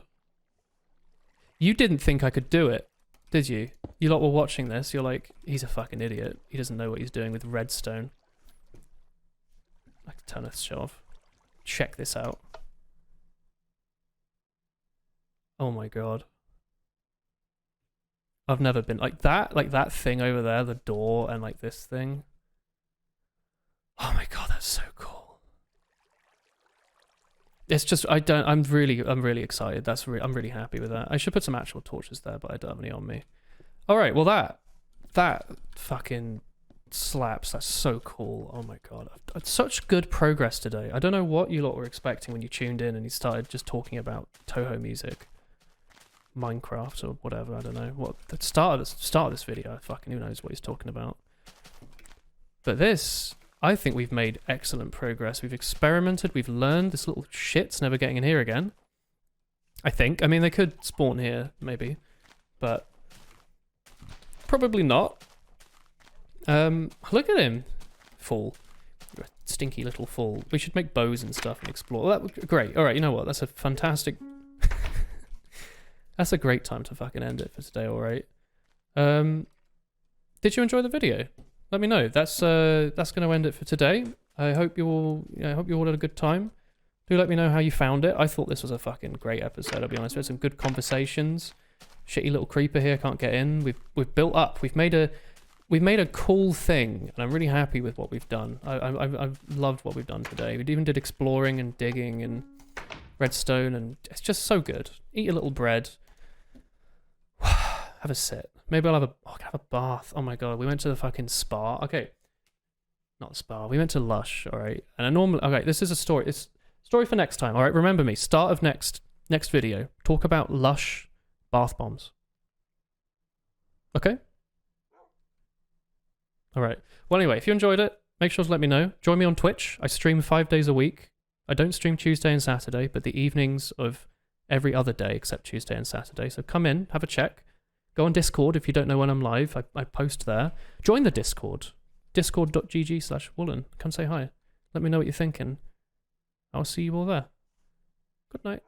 You didn't think I could do it, did you? You lot were watching this, you're like, he's a fucking idiot. He doesn't know what he's doing with redstone. I can turn this shit off. Check this out. Oh my god. I've never been like that thing over there, the door, and like this thing. Oh my god, that's so cool. It's just, I'm really excited. I'm really happy with that. I should put some actual torches there, but I don't have any on me. All right, well that fucking slaps. That's so cool. Oh my god. Such good progress today. I don't know what you lot were expecting when you tuned in and you started just talking about Touhou music. Minecraft or whatever, I don't know. What the start of this video, fucking who knows what he's talking about. But this, I think we've made excellent progress. We've experimented, we've learned. This little shit's never getting in here again. I think. I mean, they could spawn here, maybe. But probably not. Look at him. Fool. You're a stinky little fool. We should make bows and stuff and explore. Well, great. Alright, you know what? That's a fantastic... That's a great time to fucking end it for today, alright? Did you enjoy the video? Let me know. That's gonna end it for today. I hope you all had a good time. Do let me know how you found it. I thought this was a fucking great episode, I'll be honest. We had some good conversations. Shitty little creeper here can't get in. We've built up. We've made a cool thing, and I'm really happy with what we've done. I've loved what we've done today. We even did exploring and digging and redstone, and it's just so good. Eat a little bread. Have a sit. Maybe I'll have a bath. Oh my god, we went to the fucking spa. Okay. Not spa. We went to Lush, alright? And I normally... Okay, this is a story. It's story for next time, alright? Remember me. Start of next video. Talk about Lush bath bombs. Okay? Alright. Well, anyway, if you enjoyed it, make sure to let me know. Join me on Twitch. I stream 5 days a week. I don't stream Tuesday and Saturday, but the evenings of every other day except Tuesday and Saturday. So come in, have a check. Go on Discord if you don't know when I'm live. I post there. Join the Discord. Discord.gg/Woolen. Come say hi. Let me know what you're thinking. I'll see you all there. Good night.